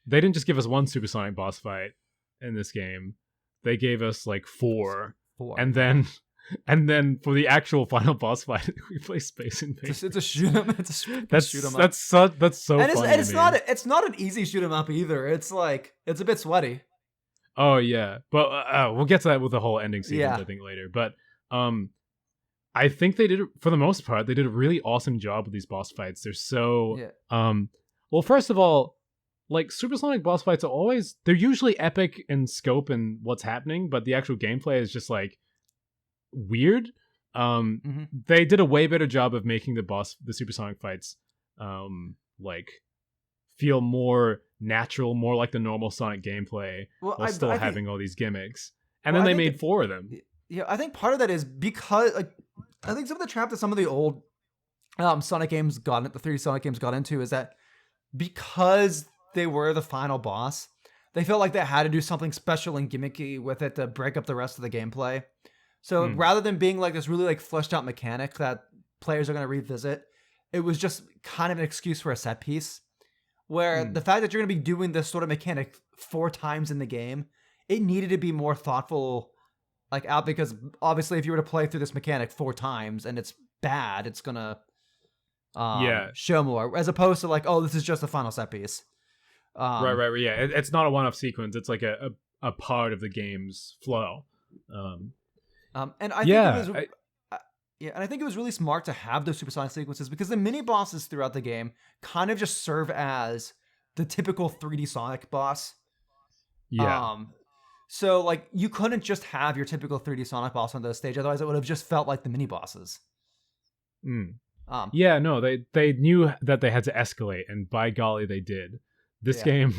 they didn't just give us one supersonic boss fight in this game. They gave us like four. And then for the actual final boss fight, we play Space Invaders. It's a shoot 'em. It's a shoot 'em up. That's so and funny. It's not an easy shoot 'em up either. It's like it's a bit sweaty. Oh yeah, but we'll get to that with the whole ending sequence I think later. But I think they did, for the most part, they did a really awesome job with these boss fights. They're so well, first of all, like supersonic boss fights are they're usually epic in scope and what's happening, but the actual gameplay is just like weird. They did a way better job of making the supersonic fights like feel more natural, more like the normal Sonic gameplay, while still having all these gimmicks. And then they made 4 of them. Yeah, I think part of that is because like I think some of the trap that some of the old Sonic games the 3D Sonic games got into is that because they were the final boss, they felt like they had to do something special and gimmicky with it to break up the rest of the gameplay. So rather than being like this really like fleshed out mechanic that players are going to revisit, it was just kind of an excuse for a set piece. Where the fact that you're going to be doing this sort of mechanic 4 times in the game, it needed to be more thoughtful, like out, because obviously if you were to play through this mechanic 4 times and it's bad, it's going to show more, as opposed to like, oh, this is just a final set piece. Right. Yeah, it's not a one-off sequence. It's like a part of the game's flow. And I think it was... and I think it was really smart to have those supersonic sequences because the mini bosses throughout the game kind of just serve as the typical 3D Sonic boss. Yeah. So like you couldn't just have your typical 3D Sonic boss on the stage, otherwise it would have just felt like the mini bosses. Yeah, no, they knew that they had to escalate, and by golly, they did. This game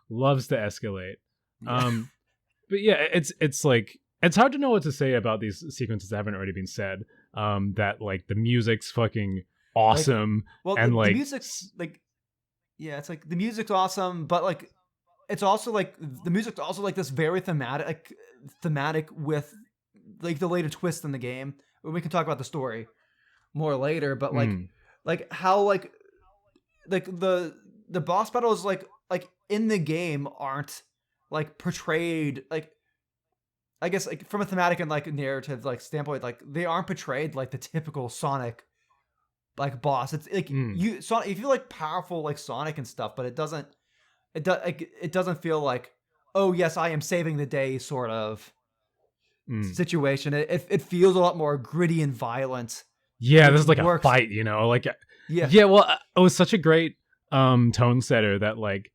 loves to escalate. But yeah, it's like it's hard to know what to say about these sequences that haven't already been said. That like the music's fucking awesome, and like the music's like, it's like the music's awesome, but like it's also like the music's also like this very thematic with like the later twist in the game. We can talk about the story more later, but like how like the boss battles like in the game aren't like portrayed like I guess like from a thematic and like narrative like standpoint, like they aren't portrayed like the typical Sonic like boss. It's like Mm, You feel like powerful like Sonic and stuff, but it doesn't feel like, oh yes, I am saving the day sort of mm. situation. It feels a lot more gritty and violent, Yeah, this which is like a works. fight, like Yeah, yeah. Well, it was such a great tone setter that like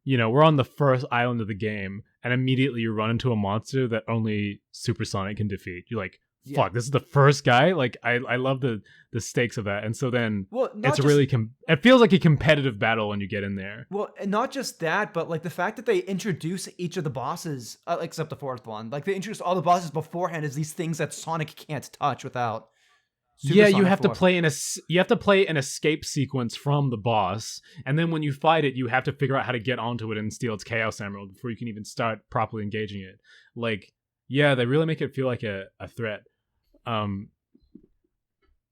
we're on the first island of the game, and immediately you run into a monster that only Supersonic can defeat. You're like, yeah. fuck, this is the first guy. Like, I love the stakes of that, and so then Well, it's not a just really it feels like a competitive battle when you get in there. well, and not just that, but like the fact that they introduce each of the bosses, except the fourth one, like they introduce all the bosses beforehand as these things that Sonic can't touch without Yeah, you Supersonic have to force. play you have to play an escape sequence from the boss, and then when you fight it, you have to figure out how to get onto it and steal its Chaos Emerald before you can even start properly engaging it. Like, yeah, they really make it feel like a threat. Um,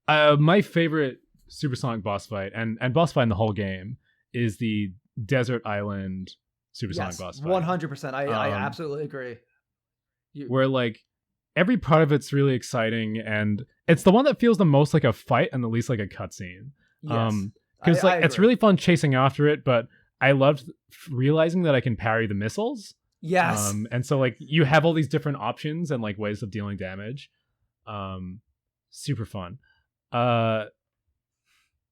my favorite Supersonic boss fight and boss fight in the whole game is the Desert Island Supersonic Yes, boss fight. 100%. I Um, absolutely agree. You, where like every part of it's really exciting, and it's the one that feels the most like a fight and the least like a cutscene. yes, Because I like it's agree. really fun chasing after it, but I loved realizing that I can parry the missiles. Yes, And so like you have all these different options and like ways of dealing damage. Um, Super fun. Uh,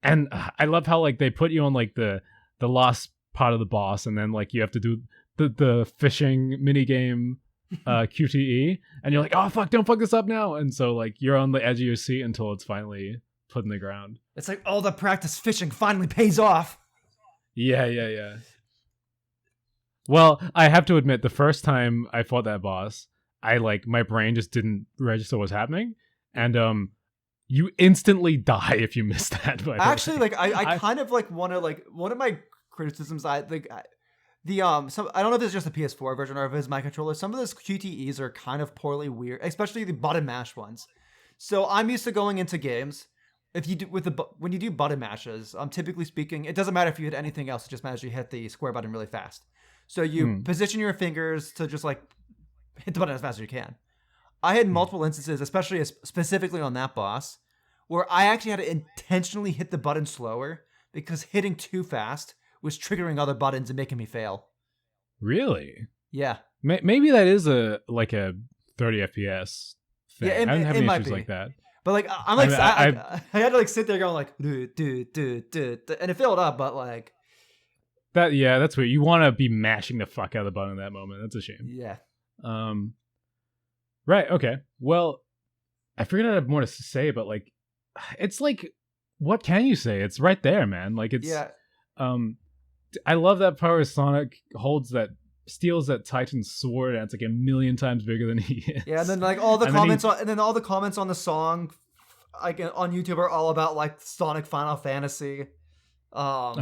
and I love how like they put you on like the last part of the boss, and then like you have to do the fishing mini game QTE, and you're like, oh fuck, don't fuck this up now, and so like you're on the edge of your seat until it's finally put in the ground. it's like all the practice fishing finally pays off. Yeah. Well, I have to admit, the first time I fought that boss, I like my brain just didn't register what's happening, and you instantly die if you miss that. By the Actually, way, like I I kind of like want to like one of my criticisms. I think some I don't know if it's just the PS4 version or if it's my controller. Some of those QTEs are kind of poorly weird, especially the button mash ones. So I'm used to going into games. If you do when you do button mashes, typically speaking, it doesn't matter if you hit anything else. It just matters you hit the square button really fast. So you mm, position your fingers to just like hit the button as fast as you can. I had mm. multiple instances, especially specifically on that boss, where I actually had to intentionally hit the button slower because hitting too fast was triggering other buttons and making me fail. Really? Yeah, Maybe that is a like a 30 FPS yeah, thing. I didn't have it any might issues be. like that. But like I'm I like mean, I had to like sit there going like and it filled up, but like that's weird. You want to be mashing the fuck out of the button at that moment. That's a shame. yeah, Um, right. Okay. Well, I figured I have more to say, but like, it's like, what can you say? It's right there, man. Like, it's, yeah, um, I love that part where Sonic steals that Titan sword, and it's like a million times bigger than he yeah. And is. then like all the And then he, comments on and then all the comments on the song like on YouTube are all about like Sonic Final Fantasy. oh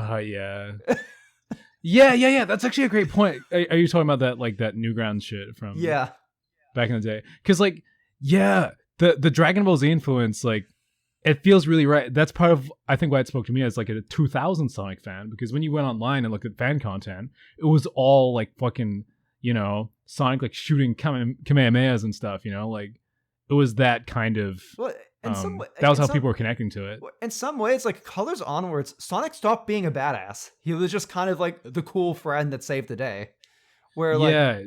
yeah, yeah. That's actually a great point. Are you talking about that like that Newgrounds shit from Yeah, back in the day? Because like, yeah, the Dragon Ball Z influence, like, it feels really right. That's part of I think why it spoke to me as like a 2000 Sonic fan, because when you went online and looked at fan content, it was all like fucking Sonic like shooting Kamehamehas and stuff. Like it was that kind of well, that was how people were connecting to it. in some ways, like Colors onwards, Sonic stopped being a badass. He was just kind of like the cool friend that saved the day. Where like, Yeah,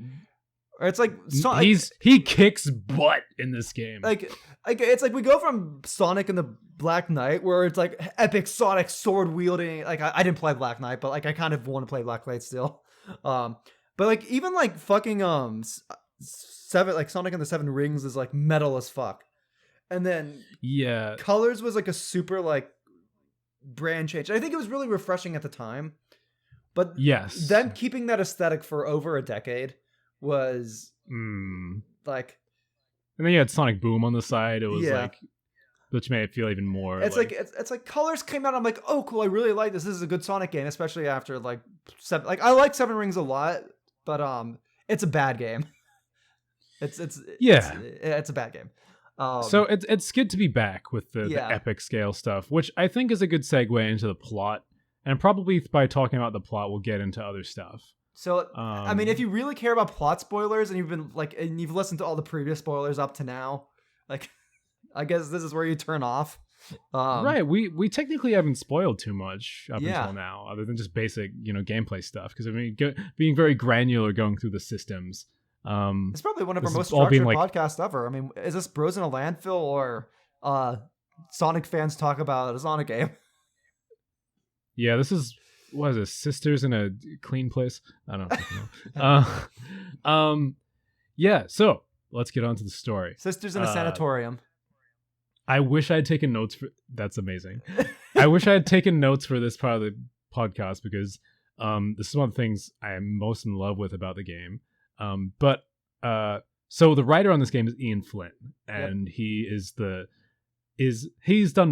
or it's like Sonic, he kicks butt in this game. like it's like we go from Sonic and the Black Knight, where it's like epic Sonic sword wielding. Like I didn't play Black Knight, but like I kind of want to play Black Knight still. But like even like fucking seven like Sonic and the Seven Rings is like metal as fuck, and then Yeah. Colors was like a super like brand change. I think it was really refreshing at the time, but Yes. them keeping that aesthetic for over a decade was like And then you had Sonic Boom on the side. It was yeah. like, which made it feel even more. It's like it's like Colors came out. I'm like, oh cool, I really like this. This is a good Sonic game, especially after like seven. Like I like Seven Rings a lot, but it's a bad game. Yeah. It's a bad game. So it's good to be back with the Yeah. epic scale stuff, which I think is a good segue into the plot. And probably by talking about the plot, we'll get into other stuff. So, I mean, if you really care about plot spoilers and you've listened to all the previous spoilers up to now, like, I guess this is where you turn off. Right, we technically haven't spoiled too much up Yeah. until now, other than just basic, gameplay stuff. Because I mean, being very granular, going through the systems. It's probably one of our this most is all being, structured like- podcasts ever. I mean, is this Bros in a Landfill or Sonic fans talk about a Sonic game? Yeah, this is what is it? Sisters in a Clean Place? I don't know. Yeah. So let's get on to the story. Sisters in a Sanatorium. I wish I had taken notes for. That's amazing. I wish I had taken notes for this part of the podcast because this is one of the things I am most in love with about the game. So the writer on this game is Ian Flynn, and he's done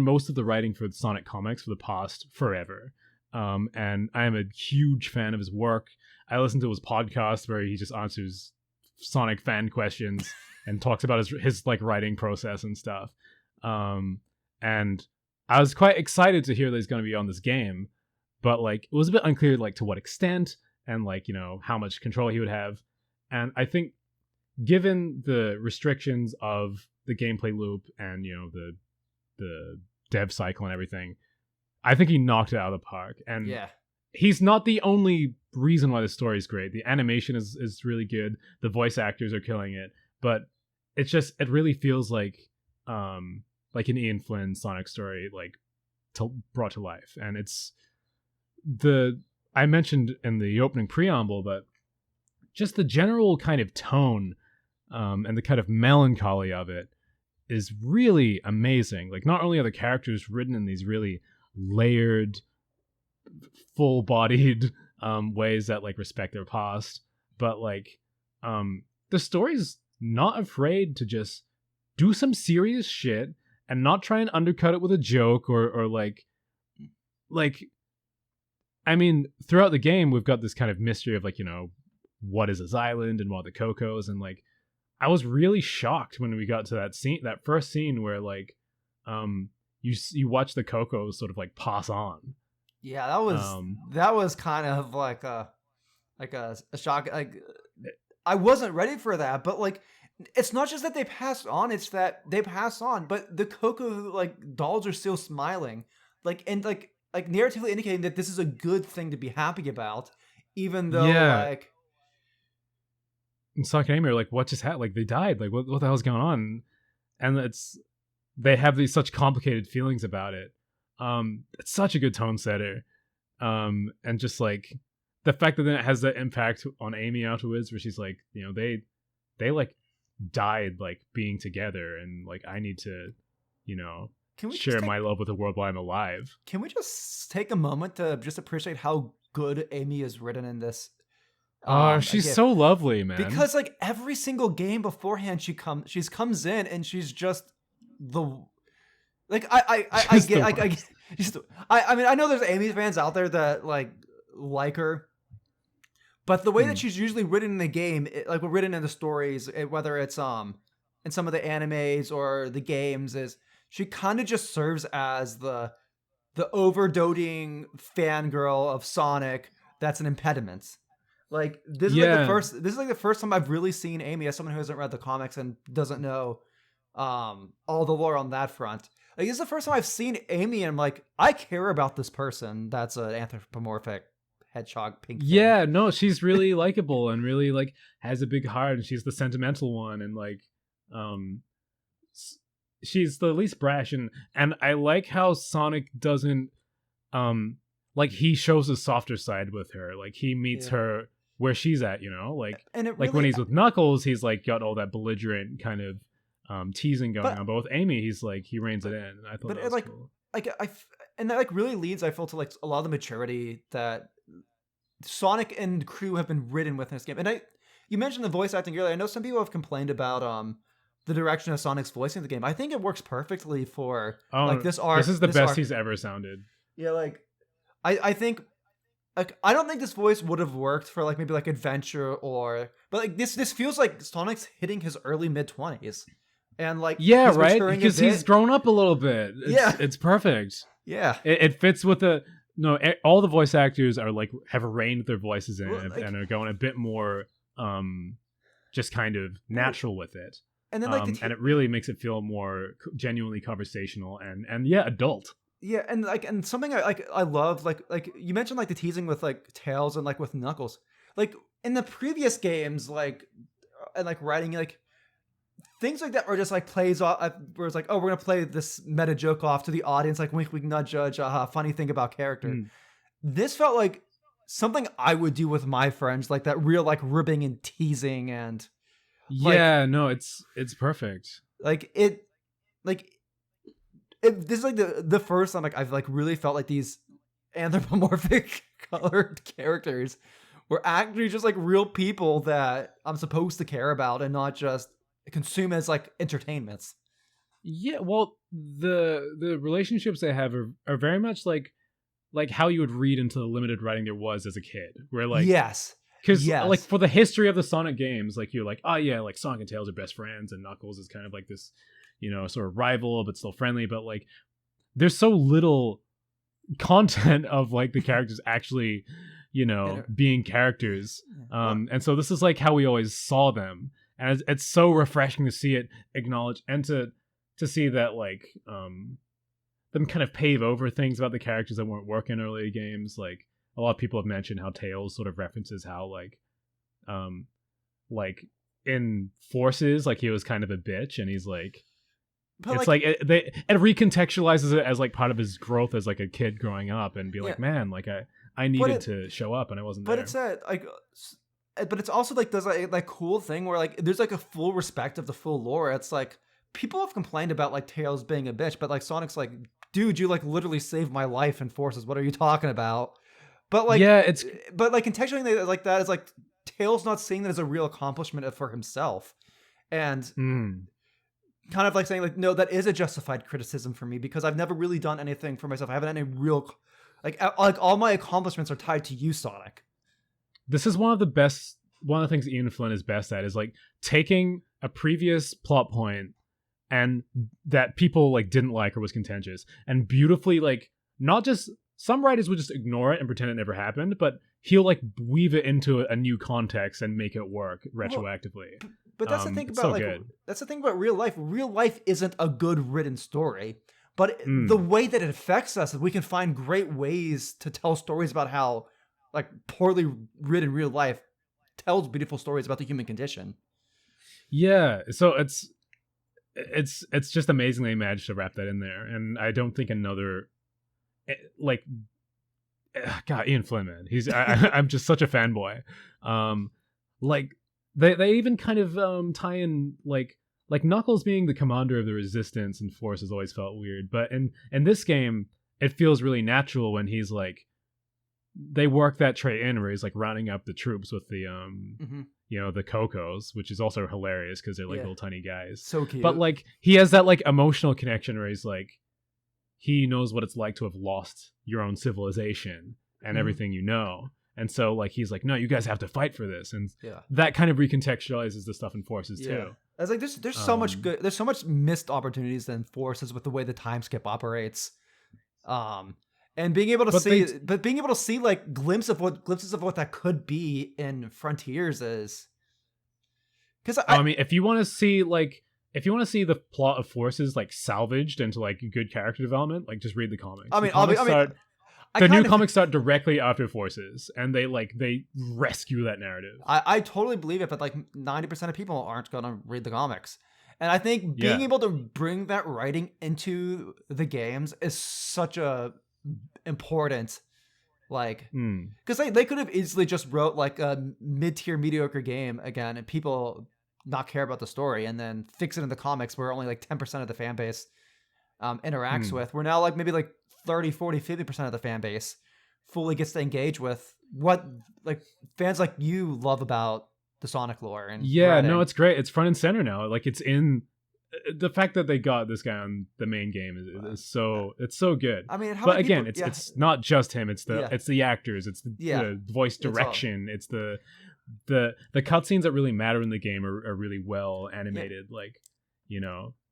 most of the writing for the Sonic comics for the past forever. And I am a huge fan of his work. I listen to his podcast where he just answers Sonic fan questions and talks about his like writing process and stuff. And I was quite excited to hear that he's going to be on this game, but like it was a bit unclear like to what extent and like how much control he would have. And I think given the restrictions of the gameplay loop and the dev cycle and everything, I think he knocked it out of the park. And he's not the only reason why the story is great. The animation is really good. The voice actors are killing it, but it really feels like an Ian Flynn Sonic story, like brought to life. And I mentioned in the opening preamble, but just the general kind of tone and the kind of melancholy of it is really amazing. Like, not only are the characters written in these really layered, full-bodied ways that like respect their past, but like the story's not afraid to just do some serious shit and not try and undercut it with a joke or like I mean, throughout the game we've got this kind of mystery of like what is this island and what are the Cocos, and like I was really shocked when we got to that first scene where like you watch the Cocos sort of like pass on. Yeah, that was kind of like a shock. Like, I wasn't ready for that, but like it's not just that they passed on; it's that they pass on, but the Coco like dolls are still smiling, like narratively indicating that this is a good thing to be happy about, even though like. And Sonic and Amy are like, what just happened? Like, they died. Like, what the hell's going on? And they have these such complicated feelings about it. It's such a good tone setter. And just like the fact that then it has that impact on Amy afterwards, where she's like, they like died like being together, and like I need to, share my love with the world while I'm alive. Can we just take a moment to just appreciate how good Amy is written in this? She's so lovely, man. Because like every single game beforehand, she comes in and she's just the like I mean I know there's Amy fans out there that like her, but the way that she's usually written in the game, like written in the stories, whether it's in some of the animes or the games, is she kind of just serves as the overdoting fangirl of Sonic that's an impediment. Like this is like the first time I've really seen Amy as someone who hasn't read the comics and doesn't know all the lore on that front. Like, this is the first time I've seen Amy and I'm like, I care about this person that's an anthropomorphic hedgehog pink thing. Yeah, no, she's really likable and really like has a big heart, and she's the sentimental one, and like she's the least brash, and I like how Sonic doesn't like he shows a softer side with her. Like he meets her where she's at, like and it like really, when he's with Knuckles, he's like got all that belligerent kind of teasing going on, but with Amy, he's like he reins it in. And I thought that was cool. And that like really leads, I feel, to like a lot of the maturity that Sonic and crew have been ridden with in this game. And you mentioned the voice acting earlier. I know some people have complained about the direction of Sonic's voicing in the game. I think it works perfectly for like this arc. This is the best he's ever sounded. Yeah, like I think like I don't think this voice would have worked for like maybe like Adventure but like this feels like Sonic's hitting his early mid-20s. And like right, because he's grown up a little bit. It's perfect. Yeah, it fits with the no, all the voice actors are like have reined their voices in Well, like, and are going a bit more just kind of natural with it. and then like And it really makes it feel more genuinely conversational and yeah, adult. yeah, and like and something I love like you mentioned like the teasing with like Tails and like with Knuckles. Like in the previous games, like and like writing like things like that are just like plays off where it's like, oh, we're gonna play this meta joke off to the audience, like wink wink nudge judge, funny thing about character. Mm. This felt like something I would do with my friends, like that real like ribbing and teasing and like Yeah, no, it's perfect. like it like it, this is like the first time like I've like really felt like these anthropomorphic colored characters were actually just like real people that I'm supposed to care about and not just consume as like entertainments. Yeah, well, the relationships they have are very much like how you would read into the limited writing there was as a kid, where like Yes. because like Yes. for the history of the Sonic games, like you're like, oh yeah, like Sonic and Tails are best friends, and Knuckles is kind of like this, sort of rival but still friendly. But like, there's so little content of like the characters actually, being characters. And so this is like how we always saw them, and it's so refreshing to see it acknowledged and to see that like them kind of pave over things about the characters that weren't working in earlier games. Like a lot of people have mentioned how Tails sort of references how like in Forces, like he was kind of a bitch, and he's like, But it's like it recontextualizes it as like part of his growth as like a kid growing up, and be like, man, like I needed to show up and I wasn't but there. it's like but it's also like there's like cool thing where like there's like a full respect of the full lore. It's like people have complained about like Tails being a bitch, but like Sonic's like, dude, you like literally saved my life in Forces. What are you talking about? But like, Yeah, it's but like contextualizing like that is like Tails not seeing that as a real accomplishment for himself, and kind of like saying like, no, that is a justified criticism for me because I've never really done anything for myself. I haven't had any real like all my accomplishments are tied to you, Sonic. this is one of the things Ian Flynn is best at is like taking a previous plot point and that people like didn't like or was contentious and beautifully like not just some writers would just ignore it and pretend it never happened, but he'll like weave it into a new context and make it work retroactively. But that's the thing about so like good. That's the thing about real life. Real life isn't a good written story, but the way that it affects us is we can find great ways to tell stories about how like poorly written real life tells beautiful stories about the human condition. Yeah, so it's just amazing they managed to wrap that in there, and I don't think another like God, Ian Flynn, man, I'm just such a fanboy. Like they even kind of tie in like Knuckles being the commander of the Resistance and Force has always felt weird, but in this game it feels really natural when he's like they work that trait in where he's like rounding up the troops with the the Cocos, which is also hilarious because they're like little tiny guys. So cute. But like he has that like emotional connection where he's like he knows what it's like to have lost your own civilization and everything and so like he's like, no, you guys have to fight for this, and that kind of recontextualizes the stuff in Forces too. I was like, there's so much good, there's so much missed opportunities in Forces with the way the time skip operates. And being able to see like glimpses of what that could be in Frontiers is because I mean, if you want to see the plot of Forces like salvaged into like good character development, like just read the comics. I mean, the new comics start directly after Forces, and they rescue that narrative. I totally believe it, but like 90% of people aren't gonna read the comics. And I think being able to bring that writing into the games is such a important, like, because they could have easily just wrote like a mid-tier mediocre game again and people not care about the story and then fix it in the comics where only like 10% of the fan base interacts with. We're now like maybe like 30, 40, 50% of the fan base fully gets to engage with what like fans like you love about the Sonic lore. And no, it's great. It's front and center now. Like it's in the fact that they got this guy on the main game is so it's so good. I mean, but again, it's not just him. It's the actors. It's the voice direction. It's the cutscenes that really matter in the game are really well animated. Like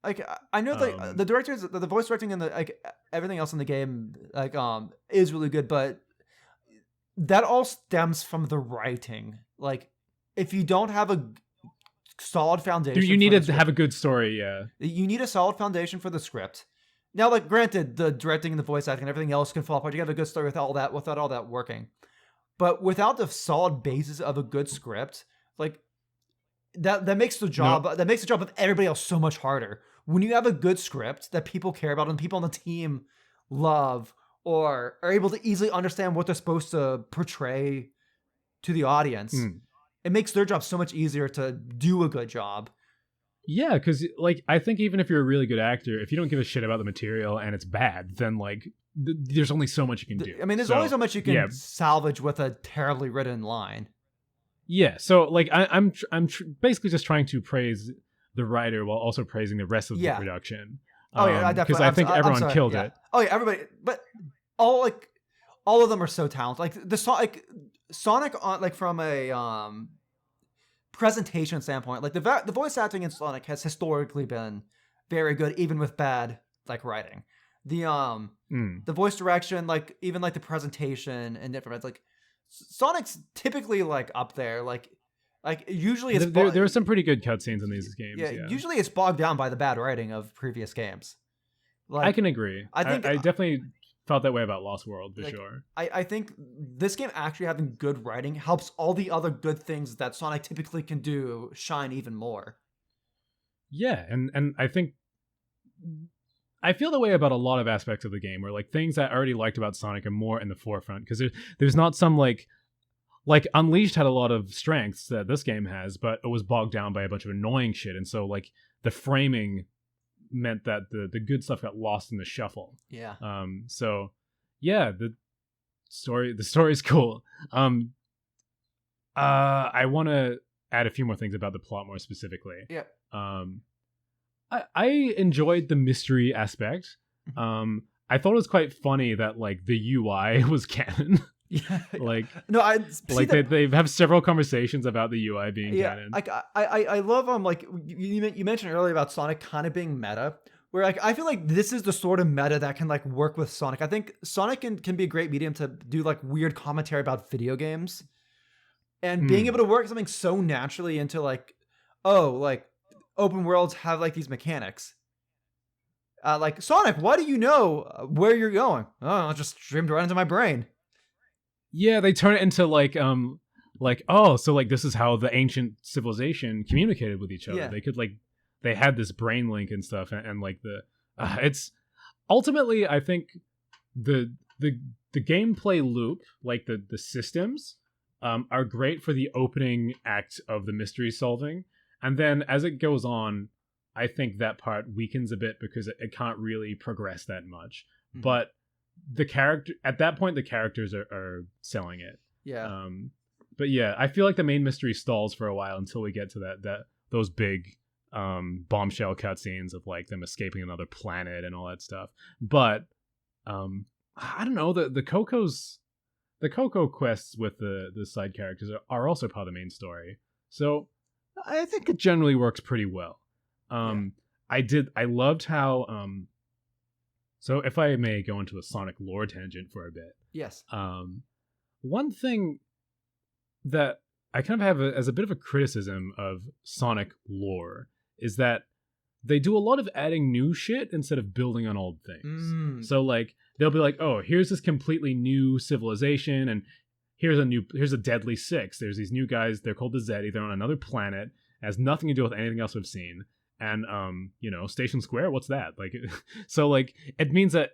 like I know the directors, the voice directing and the like everything else in the game like is really good, but that all stems from the writing. Like if you don't have a solid foundation, You for need the to script, have a good story. Yeah. you need a solid foundation for the script. Now, like granted, the directing and the voice acting and everything else can fall apart. You have a good story without all that working. But without the solid basis of a good script, like that makes the job No. that makes the job of everybody else so much harder. When you have a good script that people care about and people on the team love or are able to easily understand what they're supposed to portray to the audience, it makes their job so much easier to do a good job. Yeah, because like I think even if you're a really good actor, if you don't give a shit about the material and it's bad, then like there's only so much you can do. I mean, there's only so much you can salvage with a terribly written line. Yeah, so like I'm basically just trying to praise the writer while also praising the rest of the production. Oh yeah, I definitely, because I think everyone killed it. Oh yeah, everybody, but all of them are so talented. Like Sonic on like from a presentation standpoint, like the voice acting in Sonic has historically been very good, even with bad like writing. The voice direction, like even like the presentation and different, like Sonic's typically like up there. Like usually it's there are some pretty good cutscenes in these games. Yeah, usually it's bogged down by the bad writing of previous games. Like, I can agree. I think I definitely felt that way about Lost World for sure. I think this game actually having good writing helps all the other good things that Sonic typically can do shine even more. Yeah, and I think I feel the way about a lot of aspects of the game where like things I already liked about Sonic are more in the forefront because there's not some like Unleashed had a lot of strengths that this game has, but it was bogged down by a bunch of annoying shit, and so like the framing meant that the good stuff got lost in the shuffle. Yeah. So yeah, the story's cool. I want to add a few more things about the plot more specifically. Yeah. I enjoyed the mystery aspect. I thought it was quite funny that like the UI was canon. Yeah, like no, they have several conversations about the UI being canon. Like I love like you mentioned earlier about Sonic kind of being meta, where like I feel like this is the sort of meta that can like work with Sonic. I think Sonic can be a great medium to do like weird commentary about video games, and being able to work something so naturally into like like open worlds have like these mechanics. Like Sonic, why do you know where you're going? Oh, it just streamed right into my brain. Yeah, they turn it into like oh, so like this is how the ancient civilization communicated with each other. They could like they had this brain link and stuff, and like it's ultimately I think the gameplay loop, like the systems, are great for the opening act of the mystery solving, and then as it goes on, I think that part weakens a bit because it can't really progress that much. Mm-hmm. But the character at that point, the characters are selling it. Yeah. But yeah, I feel like the main mystery stalls for a while until we get to those big bombshell cutscenes of like them escaping another planet and all that stuff. But I don't know, the Coco quests with the side characters are also part of the main story. So I think it generally works pretty well. I loved how so if I may go into a Sonic lore tangent for a bit. Yes. One thing that I kind of have as a bit of a criticism of Sonic lore is that they do a lot of adding new shit instead of building on old things. So like they'll be like, oh, here's this completely new civilization, and here's a Deadly Six. There's these new guys, they're called the Zeti, they're on another planet, it has nothing to do with anything else we've seen. And Station Square, what's that? Like so like it means that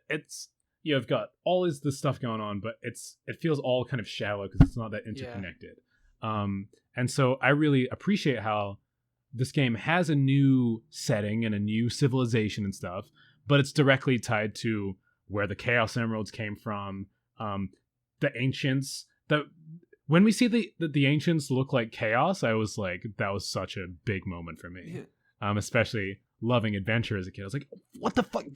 you've got all this stuff going on, but it feels all kind of shallow because it's not that interconnected. And so I really appreciate how this game has a new setting and a new civilization and stuff, but it's directly tied to where the Chaos Emeralds came from, the ancients. When we see the ancients look like chaos, I was like, that was such a big moment for me. Yeah. Especially loving adventure as a kid. I was like, what the fuck?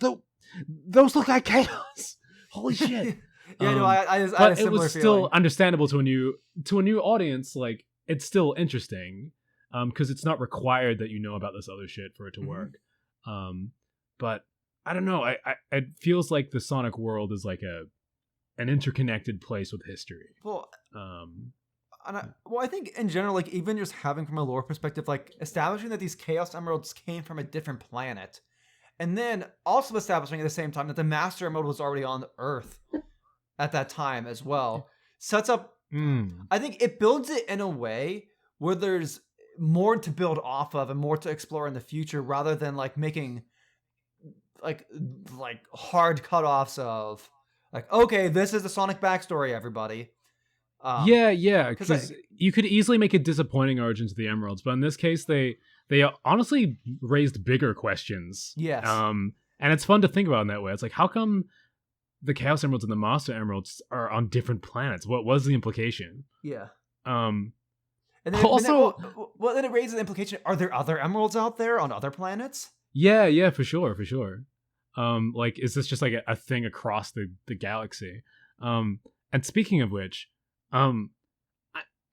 Those look like chaos. Holy shit. Yeah, no, I but it was still understandable to a new audience. Like, it's still interesting because it's not required that you know about this other shit for it to work. But I don't know. I it feels like the Sonic world is like an interconnected place with history. Well, Um, I think in general, like even just having from a lore perspective, like establishing that these Chaos Emeralds came from a different planet, and then also establishing at the same time that the Master Emerald was already on Earth at that time as well, sets up. I think it builds it in a way where there's more to build off of and more to explore in the future, rather than like making like hard cutoffs of like, okay, this is the Sonic backstory, everybody. yeah, Because because you could easily make a disappointing origin to the Emeralds, but in this case, they honestly raised bigger questions. yes, And it's fun to think about in that way. It's like, how come the Chaos Emeralds and the Master Emeralds are on different planets? What was the implication? yeah. Um, And then, also, well, then it raises the implication: are there other emeralds out there on other planets? yeah, for sure, for sure. Like, is this just like a thing across the galaxy? And speaking of which, I,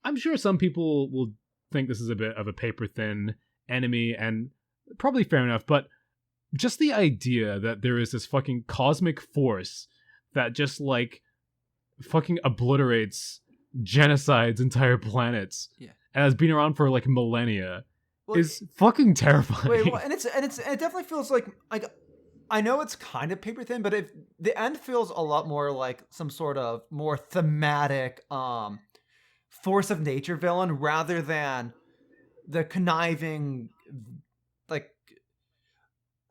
I'm sure some people will think this is a bit of a paper thin enemy, and probably fair enough. But just the idea that there is this fucking cosmic force that just like fucking obliterates, genocides entire planets, Yeah. and has been around for like millennia, Well, is fucking terrifying. Wait, well, and it definitely feels like I know it's kind of paper thin, but the end feels a lot more like some sort of more thematic force of nature villain rather than the conniving like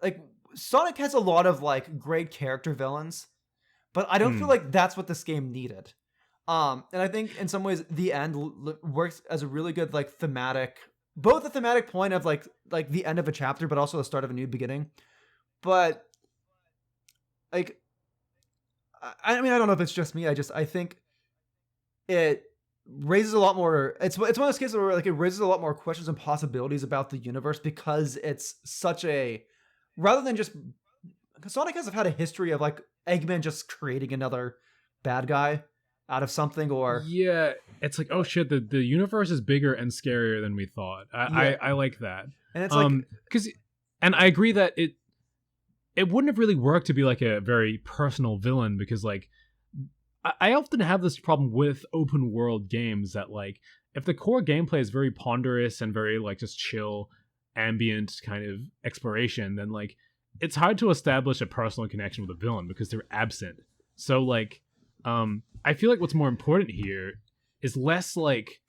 like Sonic has a lot of like great character villains, but I don't feel like that's what this game needed. And I think in some ways the end works as a really good like thematic, both a thematic point of like the end of a chapter, but also the start of a new beginning. But like, I mean, I don't know if it's just me. I think it raises a lot more. It's one of those cases where like it raises a lot more questions and possibilities about the universe because it's such a rather than just Sonic has had a history of like Eggman just creating another bad guy out of something, or Yeah, it's like, oh shit, the universe is bigger and scarier than we thought. I like that. and it's like Because, and I agree that it wouldn't have really worked to be like a very personal villain, because like I often have this problem with open world games that like if the core gameplay is very ponderous and very like just chill, ambient kind of exploration, then like it's hard to establish a personal connection with a villain because they're absent. So like I feel like what's more important here is less like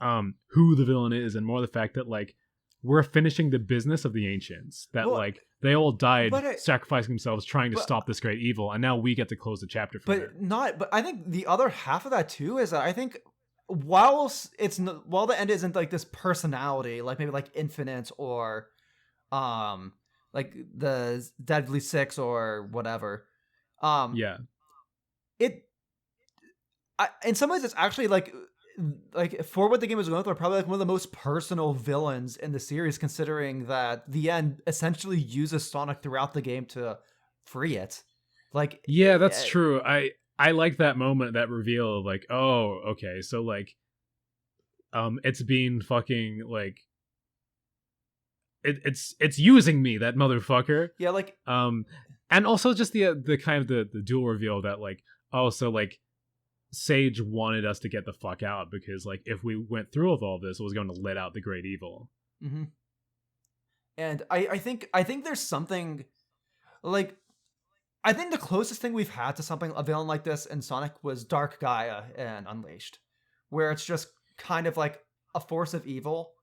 who the villain is and more the fact that like we're finishing the business of the ancients, that like they all died sacrificing themselves trying to stop this great evil, and now we get to close the chapter for it. But I think the other half of that too is that I think while the end isn't like this personality, like maybe like Infinite or like the Deadly Six or whatever, Yeah. In some ways it's actually like for what the game was going through, probably like one of the most personal villains in the series, considering that the end essentially uses Sonic throughout the game to free it. Like, yeah, that's true. I like that moment, that reveal of like, oh, okay, so like it's being fucking like it's using me, that motherfucker. Yeah, like and also just the kind of the dual reveal that like, oh, so like Sage wanted us to get the fuck out because like if we went through with all this, it was going to let out the great evil. Mm-hmm. And I think there's something like, I think the closest thing we've had to something, a villain like this in Sonic, was Dark Gaia in Unleashed, where it's just kind of like a force of evil.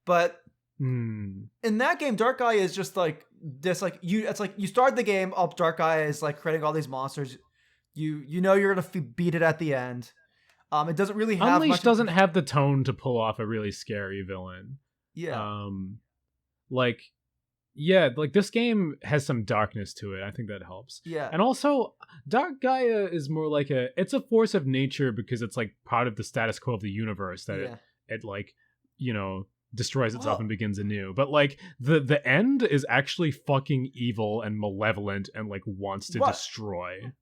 But in that game, Dark Gaia is just like this, like it's like you start the game up, Dark Gaia is like creating all these monsters. You know you're gonna beat it at the end. It doesn't really have Unleashed doesn't have the tone to pull off a really scary villain. Yeah. Like, yeah, like this game has some darkness to it. I think that helps. Yeah. And also, Dark Gaia is more like it's a force of nature because it's like part of the status quo of the universe that it like, you know, destroys itself and begins anew. But like the end is actually fucking evil and malevolent and like wants to destroy.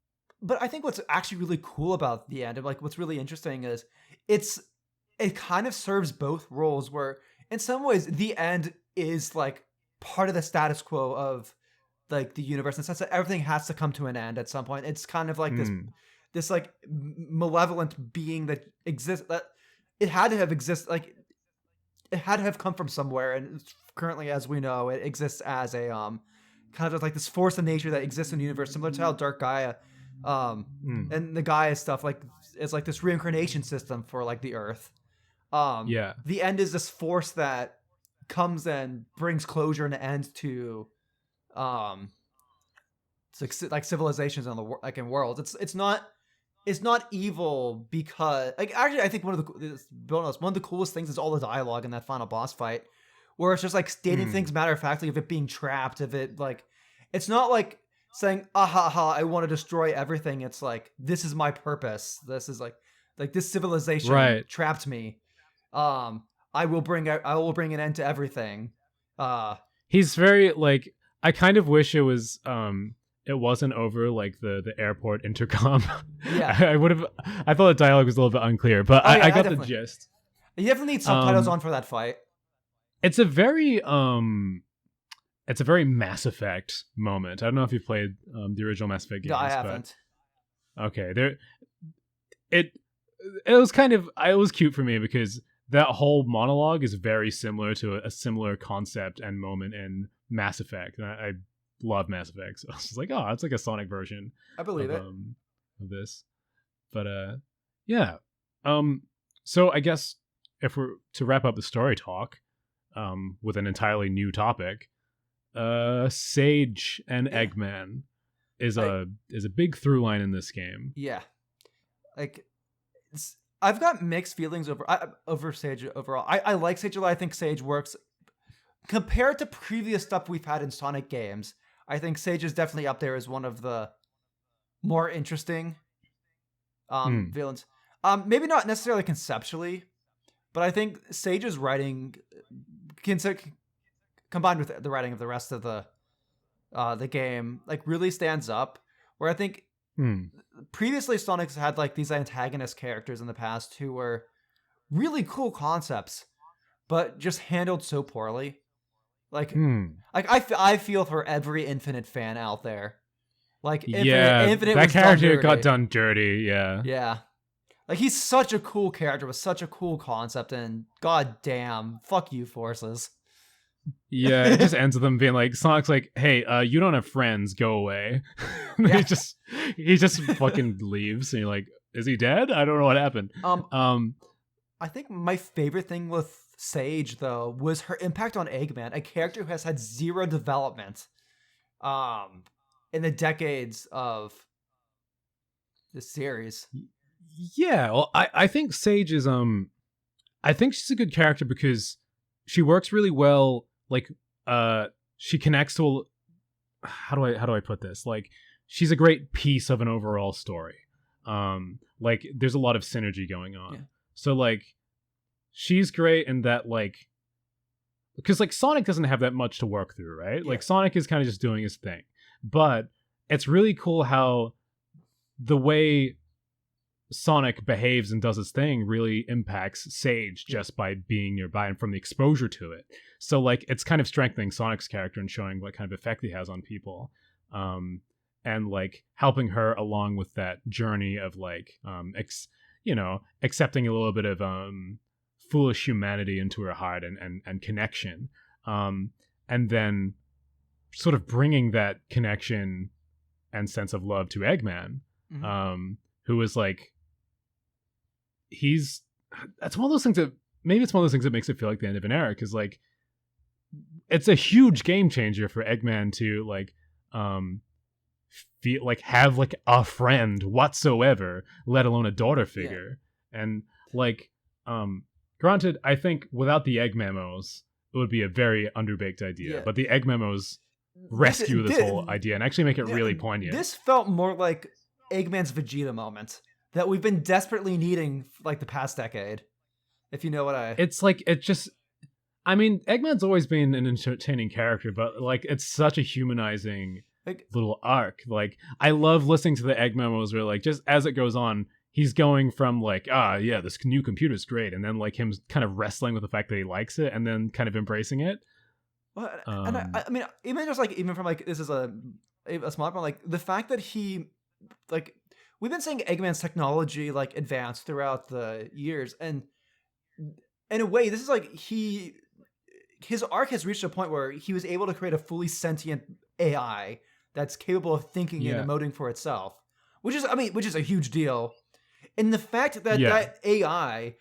But I think what's actually really cool about the end, and like what's really interesting, is it kind of serves both roles, where in some ways the end is like part of the status quo of like the universe in the sense that everything has to come to an end at some point. It's kind of like this like malevolent being that exists, that it had to have existed, like it had to have come from somewhere, and currently, as we know, it exists as a kind of like this force of nature that exists in the universe, similar to how Dark Gaia and the Gaia stuff like is like this reincarnation system for like the Earth. The end is this force that comes and brings closure and end to like civilizations in the like in worlds. It's not evil because like actually I think one of the coolest things is all the dialogue in that final boss fight, where it's just like stating things matter of factly of it being trapped, of it like it's not like saying I want to destroy everything. It's like, this is my purpose. This is like this civilization trapped me. I will bring an end to everything. He's very like, I kind of wish it was it wasn't over like the airport intercom. Yeah. I thought the dialogue was a little bit unclear, but I got the gist. You definitely need subtitles on for that fight. It's a very Mass Effect moment. I don't know if you played the original Mass Effect games. No, I haven't. Okay, it was kind of, it was cute for me because that whole monologue is very similar to a similar concept and moment in Mass Effect. And I love Mass Effect, so I was just like, oh, it's like a Sonic version. I believe it. Of this, but yeah. So I guess if we're to wrap up the story talk, with an entirely new topic, Sage and Eggman is a big through line in this game. Yeah, like I've got mixed feelings over Sage overall. I like Sage a lot. I think Sage works compared to previous stuff we've had in Sonic games. I think Sage is definitely up there as one of the more interesting villains. Maybe not necessarily conceptually, but I think Sage's writing, combined with the writing of the rest of the game, like really stands up. Where I think previously Sonic's had like these antagonist characters in the past who were really cool concepts, but just handled so poorly. Like I feel for every Infinite fan out there. Like Infinite that character got done dirty. Yeah. Like he's such a cool character with such a cool concept, and god damn, fuck you, Forces. Yeah, it just ends with them being like, Sonic's like, hey, you don't have friends, go away. Yeah. he just fucking leaves, and you're like, is he dead? I don't know what happened. I think my favorite thing with Sage though was her impact on Eggman, a character who has had zero development in the decades of the series. Yeah, well, I think Sage is I think she's a good character because she works really well. Like, she connects to how do I put this? Like, she's a great piece of an overall story. Like, there's a lot of synergy going on. Yeah. So like, she's great in that, like, because like Sonic doesn't have that much to work through, right? Yeah. Like Sonic is kind of just doing his thing, but it's really cool how the way Sonic behaves and does his thing really impacts Sage just by being nearby and from the exposure to it. So like, it's kind of strengthening Sonic's character and showing what kind of effect he has on people, and like helping her along with that journey of like accepting a little bit of foolish humanity into her heart and connection, and then sort of bringing that connection and sense of love to Eggman, who is like, that's one of those things that maybe it's one of those things that makes it feel like the end of an era, because like it's a huge game changer for Eggman to like feel like have like a friend whatsoever, let alone a daughter figure. And like granted, I think without the egg memos it would be a very underbaked idea, but the egg memos rescue this whole idea and actually make it really poignant. This felt more like Eggman's Vegeta moment that we've been desperately needing like the past decade. If you know what it's like, it just, I mean, Eggman's always been an entertaining character, but like it's such a humanizing little arc. Like I love listening to the egg memos where like just as it goes on, he's going from like, this new computer's great, and then like him kind of wrestling with the fact that he likes it and then kind of embracing it. Well, and Um, I mean, even just like even from like this is a small point, like the fact that he like we've been saying Eggman's technology like advanced throughout the years, and in a way, this is like his arc has reached a point where he was able to create a fully sentient AI that's capable of thinking and yeah, emoting for itself, which is, I mean, which is a huge deal. And the fact that yeah, that AI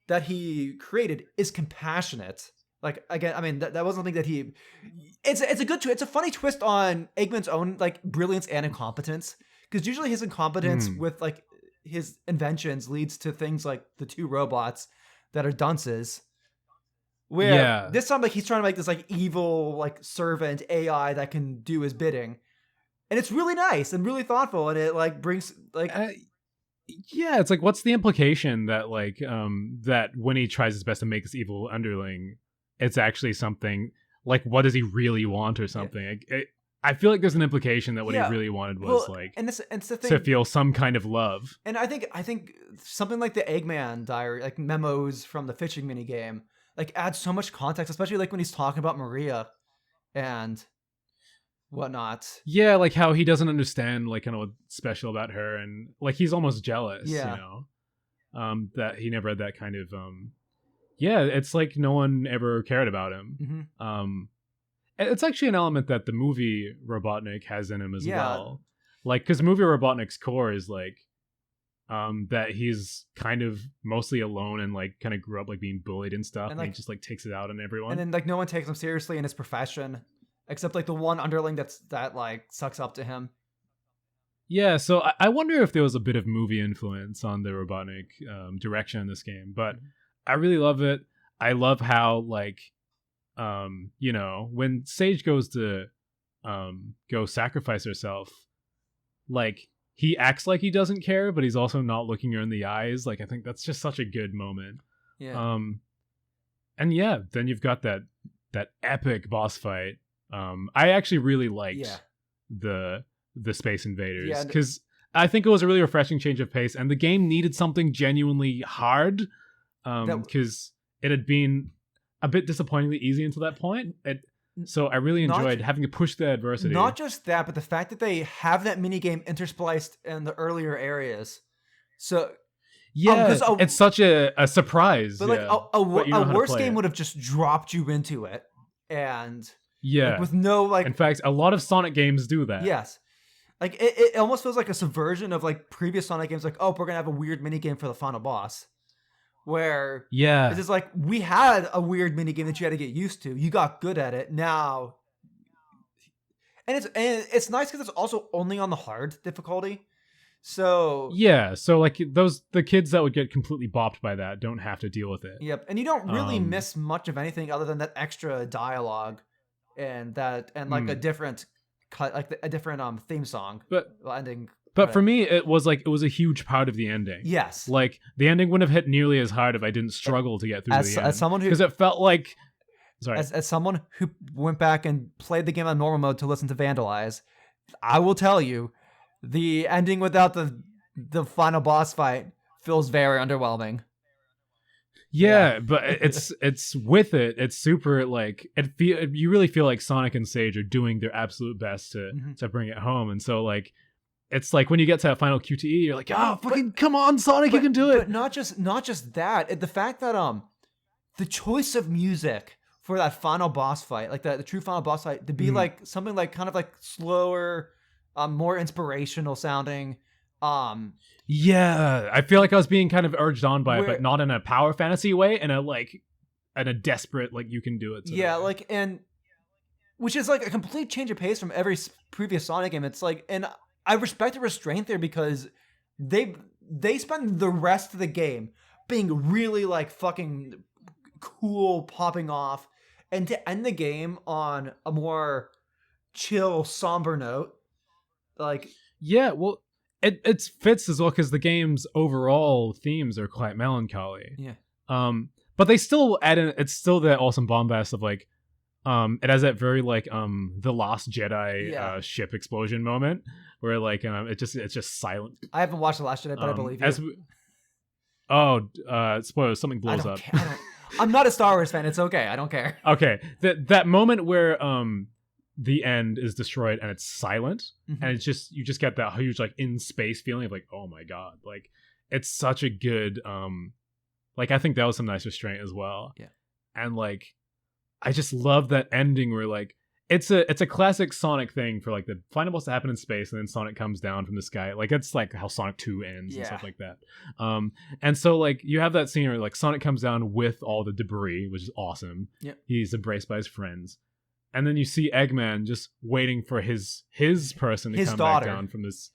that he created is compassionate. Like again, I mean that was something that he. It's a it's a funny twist on Eggman's own like brilliance and incompetence, because usually his incompetence mm, with like his inventions leads to things like the two robots that are dunces. Where yeah. this time, like he's trying to make this like evil like servant AI that can do his bidding, and it's really nice and really thoughtful, and it like brings like Uh, yeah, it's like, what's the implication that that when he tries his best to make this evil underling, it's actually something like, what does he really want or yeah, something? I feel like there's an implication that what he yeah. really wanted was Well, like and it's the to thing, feel some kind of love. and I think something like the Eggman diary, like memos from the fishing mini game, like adds so much context, especially like when he's talking about Maria and whatnot. Yeah, like how he doesn't understand like kind of what's special about her, and like he's almost jealous, Yeah. that he never had that kind of yeah, it's like no one ever cared about him. Hmm. It's actually an element that the movie Robotnik has in him as Yeah. well. Like, because movie Robotnik's core is like that he's kind of mostly alone and like kind of grew up like being bullied and stuff, And and he like just like takes it out on and everyone. then like no one takes him seriously in his profession, except like the one underling that like sucks up to him. Yeah, so I wonder if there was a bit of movie influence on the Robotnik direction in this game, but I really love it. I love how like when Sage goes to go sacrifice herself, like he acts like he doesn't care, but he's also not looking her in the eyes. Like, I think that's just such a good moment. Yeah. And yeah, then you've got that epic boss fight. I actually really liked Yeah. the Space Invaders, Yeah. because I think it was a really refreshing change of pace, and the game needed something genuinely hard, That because it had been a bit disappointingly easy until that point. So I really not enjoyed having to push the adversity. not just that, but the fact that they have that mini game interspliced in the earlier areas. So Yeah, because it's such a surprise. but like Yeah, but you a know how to worse play game it. would have just dropped you into it, and like Yeah. with no like In fact, a lot of Sonic games do that. yes. Like it almost feels like a subversion of like previous Sonic games. Like, oh, we're gonna have a weird mini game for the final boss, where Yeah. it's just like we had a weird mini game that you had to get used to. You got good at it now, and it's nice because it's also only on the hard difficulty. So Yeah. So like the kids that would get completely bopped by that don't have to deal with it. yep, and you don't really Um, miss much of anything other than that extra dialogue and like a mm. different cut, like a different theme song But ending. But for me, it was a huge part of the ending. Yes. Like, the ending wouldn't have hit nearly as hard if I didn't struggle to get through As the end. someone who because it felt like, sorry, as someone who went back and played the game on normal mode to listen to Vandalize, I will tell you, the ending without the final boss fight feels very underwhelming. yeah, but it's with it. It's super like you really feel like Sonic and Sage are doing their absolute best to bring it home, and so like. It's like when you get to that final QTE, you're like, "Oh, fucking come on, Sonic, you can do it!" But not just that. The fact that the choice of music for that final boss fight, like the true final boss fight, to be like something like kind of like slower, more inspirational sounding. Yeah, I feel like I was being kind of urged on by it, Where- but not in a power fantasy way, in a desperate like you can do it. Sort Yeah, of way. like and which is like a complete change of pace from every previous Sonic game. It's like, and I respect the restraint there because they spend the rest of the game being really like fucking cool, popping off, and to end the game on a more chill, somber note, like Yeah, well, it fits as well because the game's overall themes are quite melancholy. yeah, But they still add in. It's still that awesome bombast of like, it has that very like the Last Jedi Yeah. Ship explosion moment where like it's just silent. I haven't watched The Last Jedi, but I believe you. Spoilers, something I blows don't up. care. I'm not a Star Wars fan. It's okay. I don't care. Okay, that moment where the end is destroyed and it's silent, Mhm. and it's just you just get that huge like in space feeling of like, oh my god, like it's such a good like I think that was some nice restraint as well. Yeah. And like I just love that ending where like it's a classic Sonic thing for like the final boss to happen in space and then Sonic comes down from the sky. Like it's like how Sonic 2 ends and Yeah. stuff like that. And so like you have that scene where like Sonic comes down with all the debris, which is awesome. Yep. He's embraced by his friends. And then you see Eggman just waiting for his person to His come daughter. back down from this.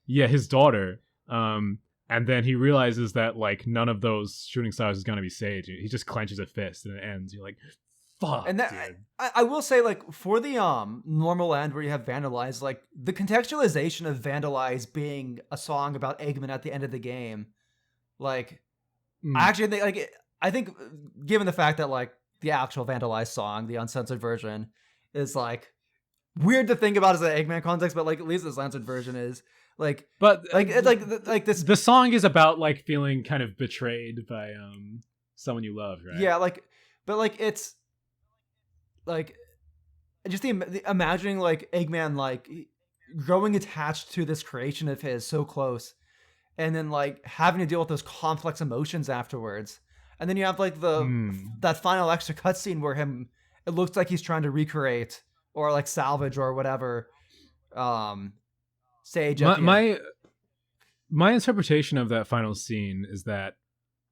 Yeah, his daughter. And then he realizes that like none of those shooting stars is gonna be Sage. He just clenches a fist and it ends. You're like, fuck, And that dude. I will say, like, for the normal end where you have Vandalize, like the contextualization of Vandalize being a song about Eggman at the end of the game, like I actually think I think given the fact that like the actual Vandalize song, the uncensored version, is like weird to think about as an Eggman context, but like at least the censored version is like But like this. the song is about like feeling kind of betrayed by someone you love, right? Yeah, like, but like it's like just the imagining like Eggman like growing attached to this creation of his so close, and then like having to deal with those complex emotions afterwards, and then you have like that final extra cutscene where it looks like he's trying to recreate or like salvage or whatever. Sage. My interpretation of that final scene is that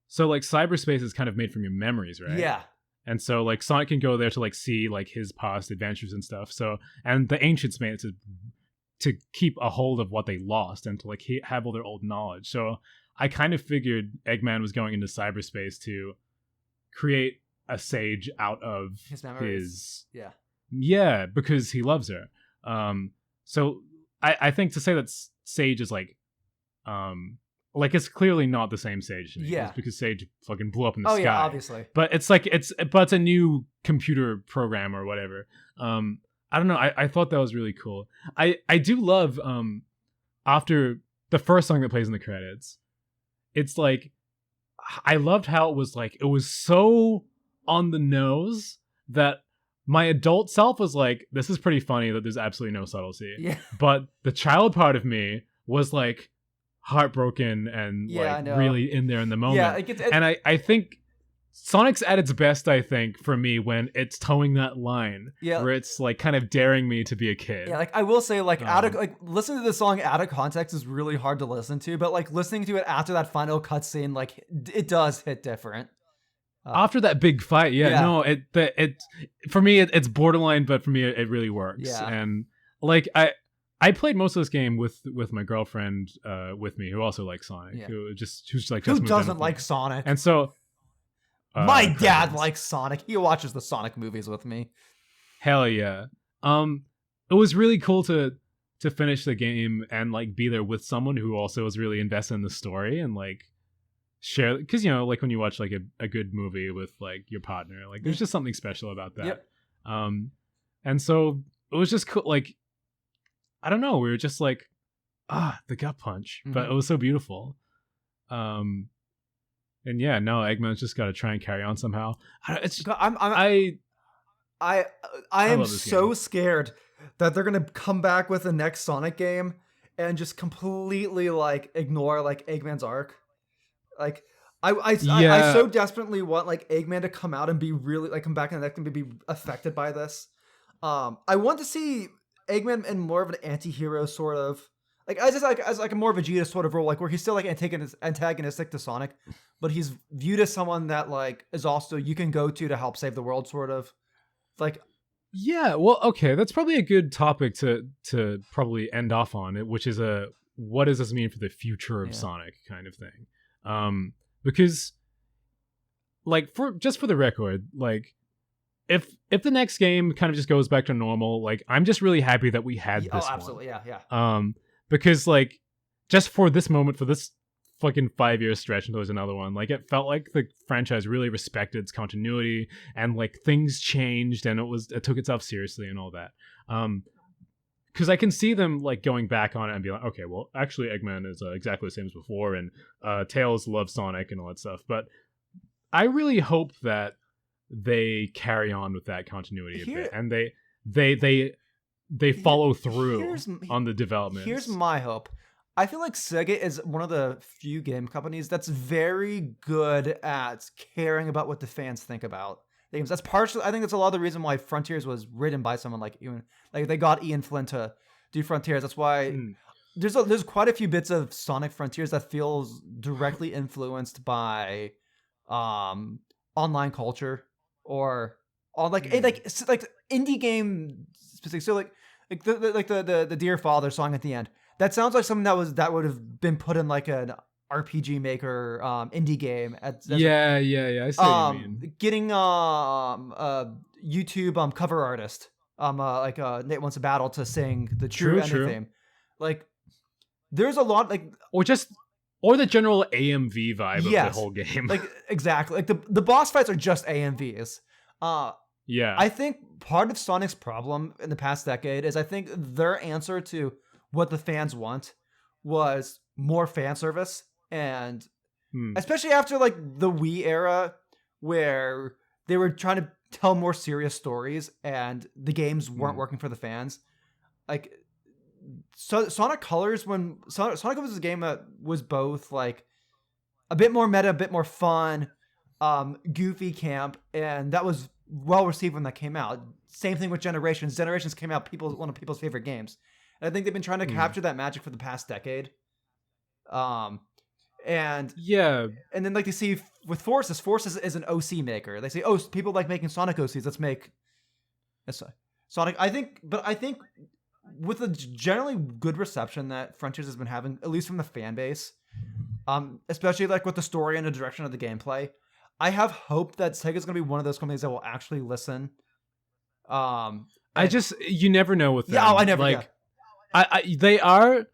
so like cyberspace is kind of made from your memories, right? Yeah. And so like Sonic can go there to like see like his past adventures and stuff. So and the ancients made it to keep a hold of what they lost and to like have all their old knowledge. So I kind of figured Eggman was going into cyberspace to create a Sage out of His memories. Yeah, because he loves her. So I think to say that Sage is like it's clearly not the same Sage to me. Yeah. It's because Sage fucking blew up in the sky. Oh yeah, obviously. But it's like it's a new computer program or whatever. I don't know. I thought that was really cool. I do love after the first song that plays in the credits, it's like I loved how it was so on the nose that my adult self was like, this is pretty funny that there's absolutely no subtlety. Yeah. But the child part of me was like heartbroken and really in there in the moment. Yeah, and I think Sonic's at its best, I think, for me when it's towing that line where it's like kind of daring me to be a kid. Yeah, like I will say, like listening to the song out of context is really hard to listen to, but like listening to it after that final cutscene, like it does hit different. After that big fight, no, it for me it's borderline, but for me it really works. Yeah. And like I played most of this game with my girlfriend with me who also likes Sonic, who's who doesn't like Sonic, and so. My dad likes Sonic. He watches the Sonic movies with me. Hell yeah. It was really cool to finish the game and like be there with someone who also was really invested in the story and like share, because you know, like when you watch like a good movie with like your partner, like there's just something special about that. Yep. And so it was just cool. Like, I don't know, we were just like, the gut punch, but it was so beautiful. And yeah, no, Eggman's just got to try and carry on somehow. I am so scared that they're gonna come back with the next Sonic game and just completely like ignore like Eggman's arc. Like I so desperately want like Eggman to come out and be really like come back in the next game and be affected by this. I want to see Eggman in more of an anti-hero sort of. Like as like a more Vegeta sort of role, like where he's still like antagonistic to Sonic, but he's viewed as someone that like is also you can go to help save the world, sort of. Like, yeah, well, okay, that's probably a good topic to probably end off on it, which is what does this mean for the future of Sonic kind of thing, because like for the record, like if the next game kind of just goes back to normal, like I'm just really happy that we had this. Oh, absolutely, one. Yeah. Because like just for this moment, for this fucking 5-year stretch until there's another one, like it felt like the franchise really respected its continuity and like things changed and it took itself seriously and all that. Because I can see them like going back on it and be like, okay, well actually Eggman is exactly the same as before and Tails loves Sonic and all that stuff. But I really hope that they carry on with that continuity a bit, and they follow through on the developments. Here's my hope. I feel like Sega is one of the few game companies that's very good at caring about what the fans think about games. That's partially, I think that's a lot of the reason why Frontiers was written by someone like they got Ian Flynn to do Frontiers. That's why there's quite a few bits of Sonic Frontiers that feels directly influenced by online culture or on like indie game specific. So like the Dear Father song at the end. That sounds like something that would have been put in like an RPG Maker indie game. I see what you mean. Getting YouTube cover artist Nate Wants a Battle to sing the true ending theme. Like there's a lot like or the general AMV vibe of the whole game. Like exactly. Like the boss fights are just AMVs. I think part of Sonic's problem in the past decade is I think their answer to what the fans want was more fan service, and especially after like the Wii era where they were trying to tell more serious stories and the games weren't working for the fans. Like Sonic Colors, when Sonic was a game that was both like a bit more meta, a bit more fun, goofy camp, and that was well received when that came out. Same thing with Generations. Generations came out one of people's favorite games. And I think they've been trying to capture that magic for the past decade. And then like they see with Forces is an OC maker. They say, oh, people like making Sonic OCs. Let's make Sonic. I think with the generally good reception that Frontiers has been having, at least from the fan base, especially like with the story and the direction of the gameplay, I have hope that Sega's going to be one of those companies that will actually listen. You never know with them. Yeah, I never. Like, they are,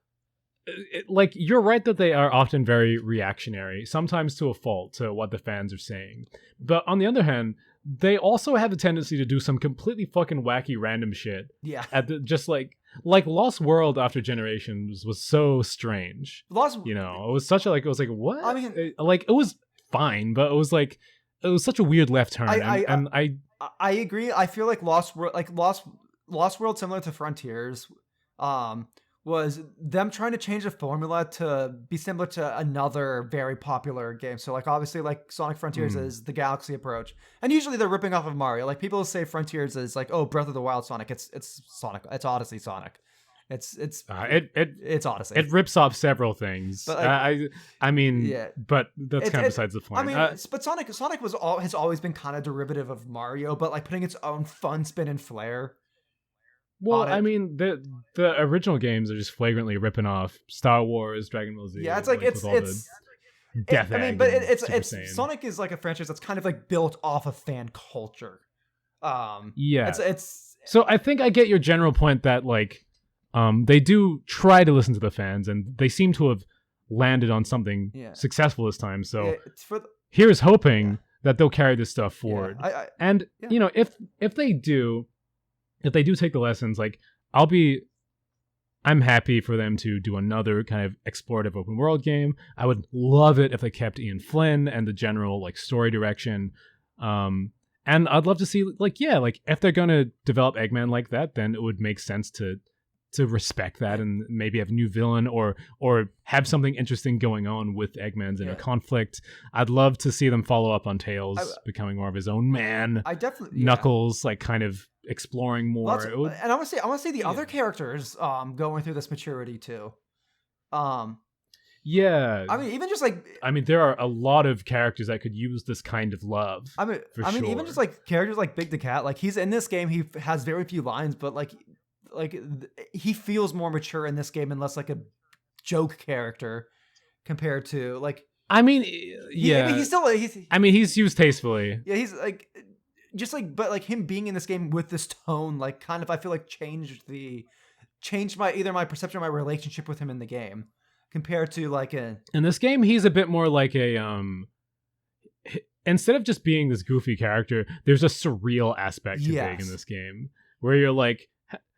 like, you're right that they are often very reactionary, sometimes to a fault to what the fans are saying. But on the other hand, they also have a tendency to do some completely fucking wacky random shit. Yeah. Just like Lost World after Generations was so strange. It was such a, it was like, what? I mean, it was fine, but it was such a weird left turn. I agree. I feel like Lost World, similar to Frontiers, was them trying to change the formula to be similar to another very popular game. So like obviously like Sonic Frontiers is the Galaxy approach, and usually they're ripping off of Mario. Like people say Frontiers is like, oh, Breath of the Wild Sonic. It's Sonic. It's Odyssey Sonic. It's Odyssey. It rips off several things. But but that's kind of besides the point. I mean, but Sonic has always been kind of derivative of Mario, but like putting its own fun spin and flair. Well, I mean, the original games are just flagrantly ripping off Star Wars, Dragon Ball Z. Yeah, it's like it's Death Egg. I mean, but it's Sonic is like a franchise that's kind of like built off of fan culture. It's so I think I get your general point that like they do try to listen to the fans, and they seem to have landed on something successful this time. So here's hoping that they'll carry this stuff forward. You know, if they do take the lessons, like I'm happy for them to do another kind of explorative open world game. I would love it if they kept Ian Flynn and the general like story direction. And I'd love to see like if they're going to develop Eggman like that, then it would make sense to respect that and maybe have a new villain or have something interesting going on with Eggman's inner conflict. I'd love to see them follow up on Tails becoming more of his own man. I definitely Knuckles like kind of exploring more. And I want to see the other characters going through this maturity too. I mean, even just like there are a lot of characters that could use this kind of love. Even just like characters like Big the Cat. Like he's in this game, he has very few lines, but like he feels more mature in this game and less like a joke character compared to like. I mean, he's used tastefully. Yeah, he's like. Just like, but like him being in this game with this tone, like kind of, I feel like changed my perception of my relationship with him in the game compared to like in this game, he's a bit more like a, instead of just being this goofy character, there's a surreal aspect to Big in this game where you're like,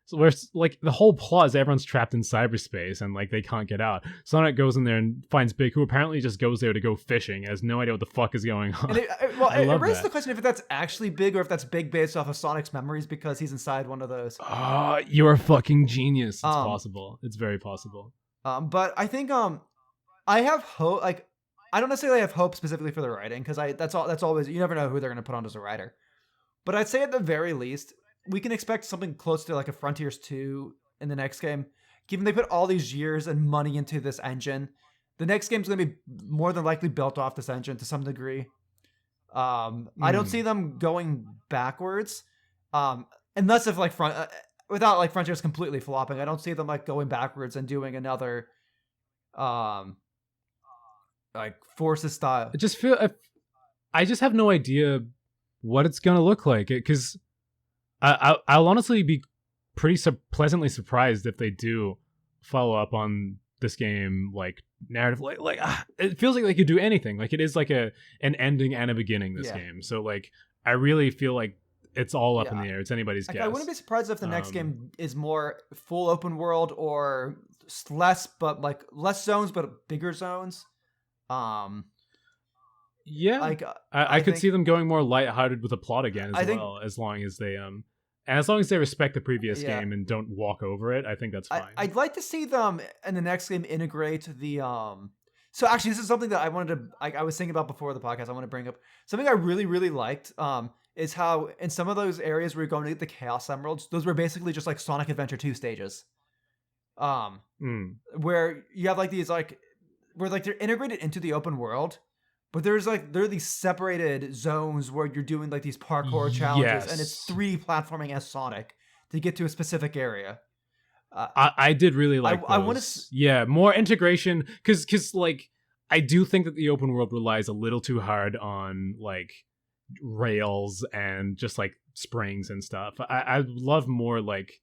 So where like the whole plot is everyone's trapped in cyberspace and like they can't get out. Sonic goes in there and finds Big, who apparently just goes there to go fishing, has no idea what the fuck is going on. And it I love raises that. the question if that's actually Big or if that's Big based off of Sonic's memories because he's inside one of those. Oh, you're a fucking genius. It's possible. It's very possible. But I think I have hope. Like I don't necessarily have hope specifically for the writing because that's always you never know who they're gonna put on as a writer. But I'd say at the very least we can expect something close to like a Frontiers 2 in the next game. Given they put all these years and money into this engine, the next game's going to be more than likely built off this engine to some degree. I don't see them going backwards, unless if like without like Frontiers completely flopping. I don't see them like going backwards and doing another, like Forces style. I just have no idea what it's gonna look like because I'll honestly be pretty pleasantly surprised if they do follow up on this game like narrative like it feels like they could do anything. Like it is like an ending and a beginning this game, so like I really feel like it's all up in the air. It's anybody's guess. I wouldn't be surprised if the next game is more full open world or less zones but bigger zones. Yeah, like I could see them going more lighthearted with a plot again well, as long as they and as long as they respect the previous game and don't walk over it. I think that's fine. I'd like to see them in the next game integrate the So actually, this is something that I wanted to I was thinking about before the podcast. I want to bring up something I really really liked. Is how in some of those areas where you're going to get the Chaos Emeralds, those were basically just like Sonic Adventure 2 stages. Where you have like these like where like they're integrated into the open world. But there are these separated zones where you're doing like these parkour challenges, and it's 3D platforming as Sonic to get to a specific area. I did really like those. I want to, more integration because like I do think that the open world relies a little too hard on like rails and just like springs and stuff. I love more like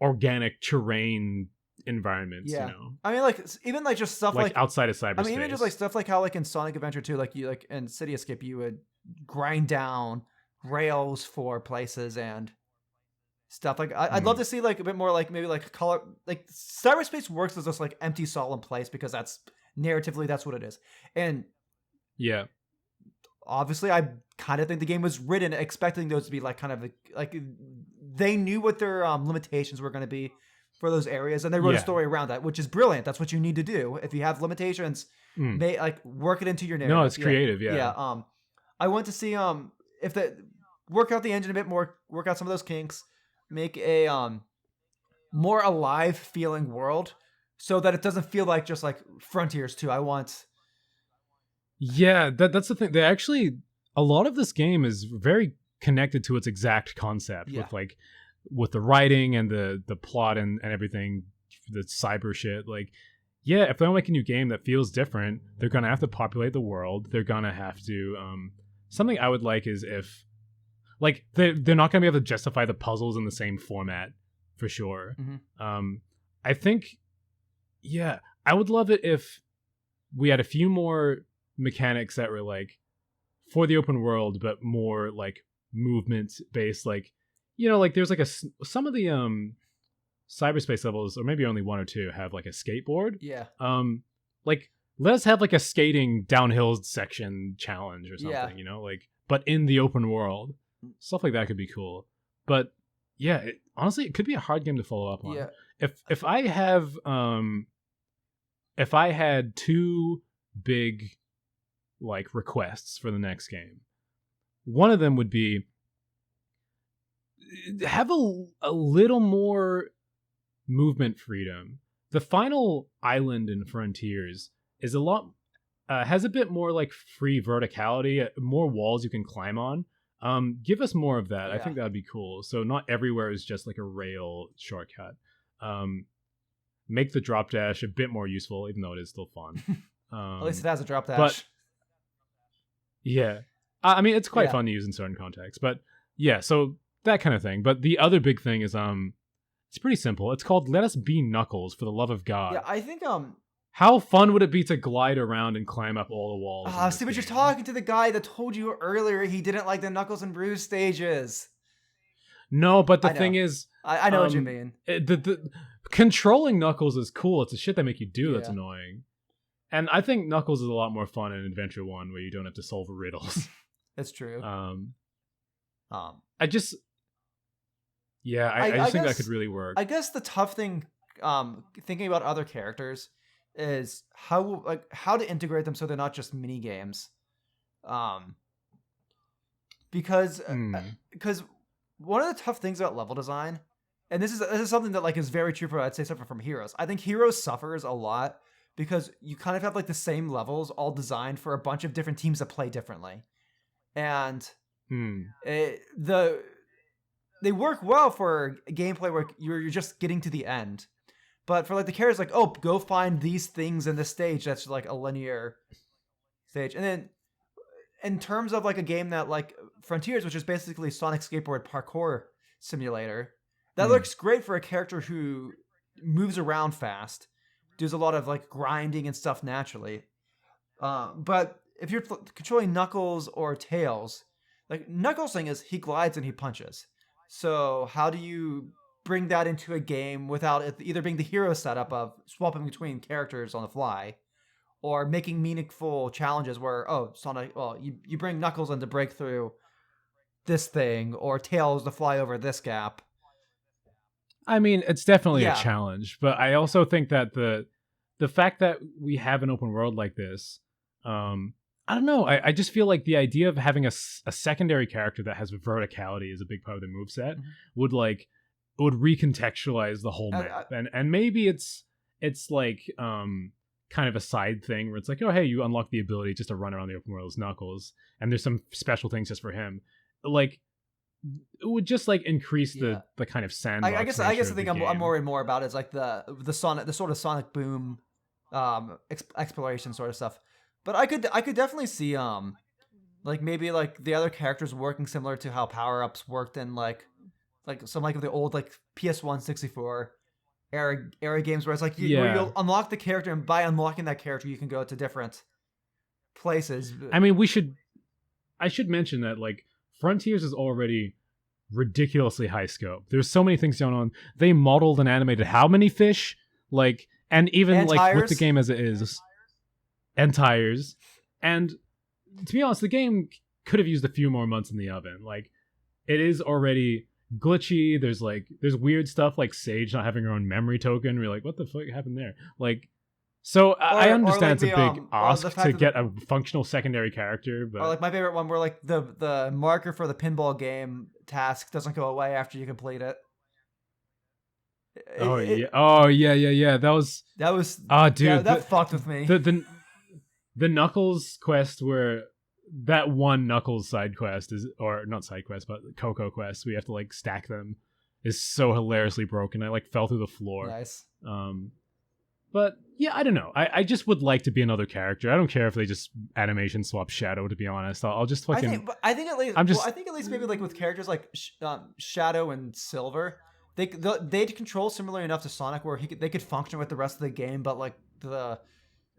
organic terrain environments, you know. I mean, like even like just stuff like outside of cyberspace. I mean, even just like stuff like how like in Sonic Adventure 2, like you like in City Escape, you would grind down rails for places and stuff. Like I'd love to see like a bit more like maybe like color. Like cyberspace works as just like empty solid place because that's narratively that's what it is. And obviously, I kind of think the game was written expecting those to be like kind of like they knew what their limitations were going to be for those areas, and they wrote a story around that, which is brilliant. That's what you need to do if you have limitations. Like work it into your narrative. No, it's creative. I want to see if they work out the engine a bit more, work out some of those kinks, make a more alive feeling world, so that it doesn't feel like just like Frontiers 2. I want. Yeah, that's the thing. They actually a lot of this game is very connected to its exact concept with the writing and the plot and everything, the cyber shit. Like, yeah, if they don't make a new game that feels different, they're gonna have to populate the world. They're gonna have to something I would like is if like they're not gonna be able to justify the puzzles in the same format for sure. I think I would love it if we had a few more mechanics that were like for the open world but more like movement based, like, you know, like there's like some of the cyberspace levels, or maybe only one or two, have like a skateboard. Like let us have like a skating downhill section challenge or something, you know, like, but in the open world. Stuff like that could be cool. But yeah, honestly, it could be a hard game to follow up on. If I had two big like requests for the next game, one of them would be have a little more movement freedom. The final island in Frontiers is a lot has a bit more like free verticality, more walls you can climb on. Give us more of that. I think that'd be cool. So not everywhere is just like a rail shortcut. Make the drop dash a bit more useful, even though it is still fun. At least it has a drop dash. But yeah, I mean, it's quite fun to use in certain contexts. But yeah, so that kind of thing. But the other big thing is it's pretty simple. It's called Let Us Be Knuckles, for the love of God. Yeah, I think how fun would it be to glide around and climb up all the walls? See, but you're talking to the guy that told you earlier he didn't like the Knuckles and Bruise stages. No, but the thing is, I know what you mean. The controlling Knuckles is cool. It's the shit that make you do that's Yeah. annoying. And I think Knuckles is a lot more fun in Adventure 1 where you don't have to solve riddles. That's true. I just think that could really work. I guess the tough thing, thinking about other characters, is how to integrate them so they're not just mini games. Because one of the tough things about level design, and this is something that like is very true for, I'd say, suffer from Heroes. I think Heroes suffers a lot because you kind of have like the same levels all designed for a bunch of different teams that play differently, and they work well for gameplay where you're just getting to the end. But for like the characters, like, oh, go find these things in this stage that's like a linear stage. And then in terms of like a game that like Frontiers, which is basically Sonic Skateboard parkour simulator, that looks great for a character who moves around fast, does a lot of like grinding and stuff naturally. But if you're controlling Knuckles or Tails, like Knuckles' thing is he glides and he punches. So how do you bring that into a game without it either being the hero setup of swapping between characters on the fly, or making meaningful challenges where, oh, Sonic, well, you bring Knuckles in to break through this thing, or Tails to fly over this gap. I mean, it's definitely a challenge, but I also think that the fact that we have an open world like this, I don't know. I just feel like the idea of having a secondary character that has verticality is a big part of the moveset would recontextualize the whole map. And maybe it's like kind of a side thing where it's like, oh, hey, you unlock the ability just to run around the open world as Knuckles, and there's some special things just for him. Like, it would just like increase the kind of sandbox. I guess the thing I'm worried more about is like the sort of Sonic Boom exploration sort of stuff. But I could definitely see like maybe like the other characters working similar to how power-ups worked in like some like of the old like PS1 64 era games where it's like where you'll unlock the character, and by unlocking that character you can go to different places. I mean, I should mention that like Frontiers is already ridiculously high scope. There's so many things going on. They modeled and animated how many fish? Like, and even and like tires? with the game as it is. And tires. And to be honest, the game could have used a few more months in the oven. Like, it is already glitchy. There's weird stuff like Sage not having her own memory token. We're like, what the fuck happened there? Like, so I understand it's a big ask to get a functional secondary character, but or like my favorite one where like the marker for the pinball game task doesn't go away after you complete it. Yeah. That was dude, that fucked with me. The Knuckles quest where that one Knuckles side quest is, or not side quest, but Coco quest, we have to like stack them, is so hilariously broken. I like fell through the floor. Nice. But yeah, I don't know. I just would like to be another character. I don't care if they just animation swap Shadow. To be honest, I'll just fucking. I think at least maybe like with characters like Shadow and Silver, they'd control similarly enough to Sonic where they could function with the rest of the game, but like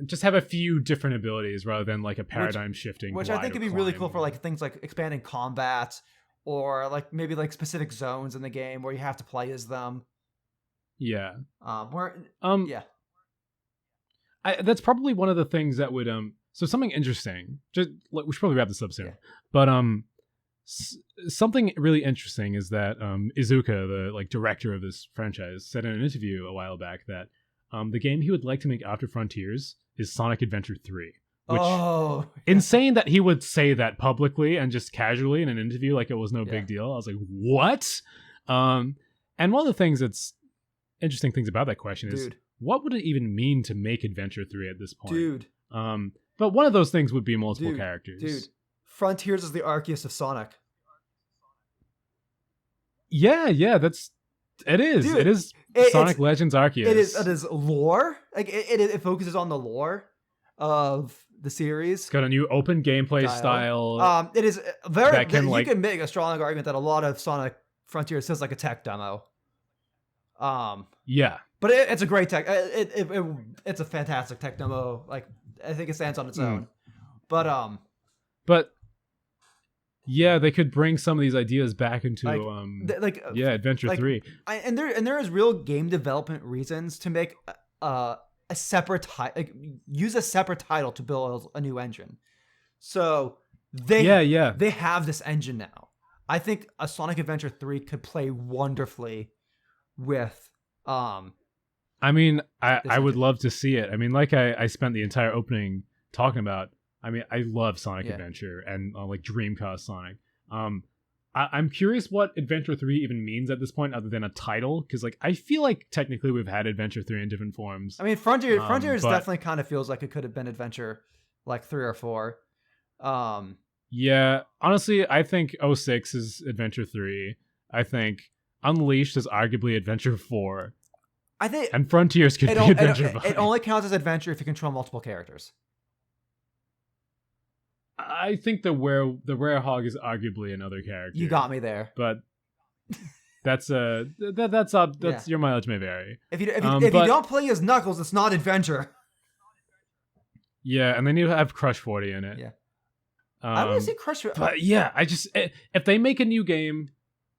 just have a few different abilities rather than like a paradigm shifting. Which I think could be really cool for like things like expanding combat, or like maybe like specific zones in the game where you have to play as them. Yeah. Yeah. That's probably one of the things that would so something interesting. Just we should probably wrap this up soon. Yeah. But something really interesting is that Iizuka, the like director of this franchise, said in an interview a while back that the game he would like to make after Frontiers is Sonic Adventure 3. Which insane that he would say that publicly and just casually in an interview like it was no big deal. I was like, what? And one of the things that's interesting things about that question is, what would it even mean to make Adventure 3 at this point? Dude. But one of those things would be multiple characters. Dude. Frontiers is the Arceus of Sonic. Yeah, it is. Dude, it is Sonic Legends Arceus. It is lore. Like it focuses on the lore of the series. It's got a new open gameplay style. It is very you can make a strong argument that a lot of Sonic Frontiers feels like a tech demo. Yeah. But it's a great tech. It's a fantastic tech demo. Like, I think it stands on its own. But Yeah, they could bring some of these ideas back into Like, Adventure like 3. and there is real game development reasons to make a separate use a separate title to build a new engine. So Yeah. they have this engine now. I think a Sonic Adventure 3 could play wonderfully with I mean, this I would engine. love to see it. I mean, like I spent the entire opening talking about. I mean, I love Sonic Yeah. Adventure and like Dreamcast Sonic. I'm curious what Adventure 3 even means at this point, other than a title, because like I feel like technically we've had Adventure 3 in different forms. I mean, Frontiers But definitely kind of feels like it could have been Adventure like 3 or 4. yeah, honestly, I think '06 is Adventure 3. I think Unleashed is arguably Adventure 4, I think and Frontiers could be Adventure 5. it only counts as Adventure if you control multiple characters. I think the Werehog is arguably another character. You got me there. But that's Yeah. your mileage may vary. If you don't play as Knuckles, it's not Adventure. Yeah, and then you have Crush 40 in it. Yeah. I want to see Crush. But yeah, if they make a new game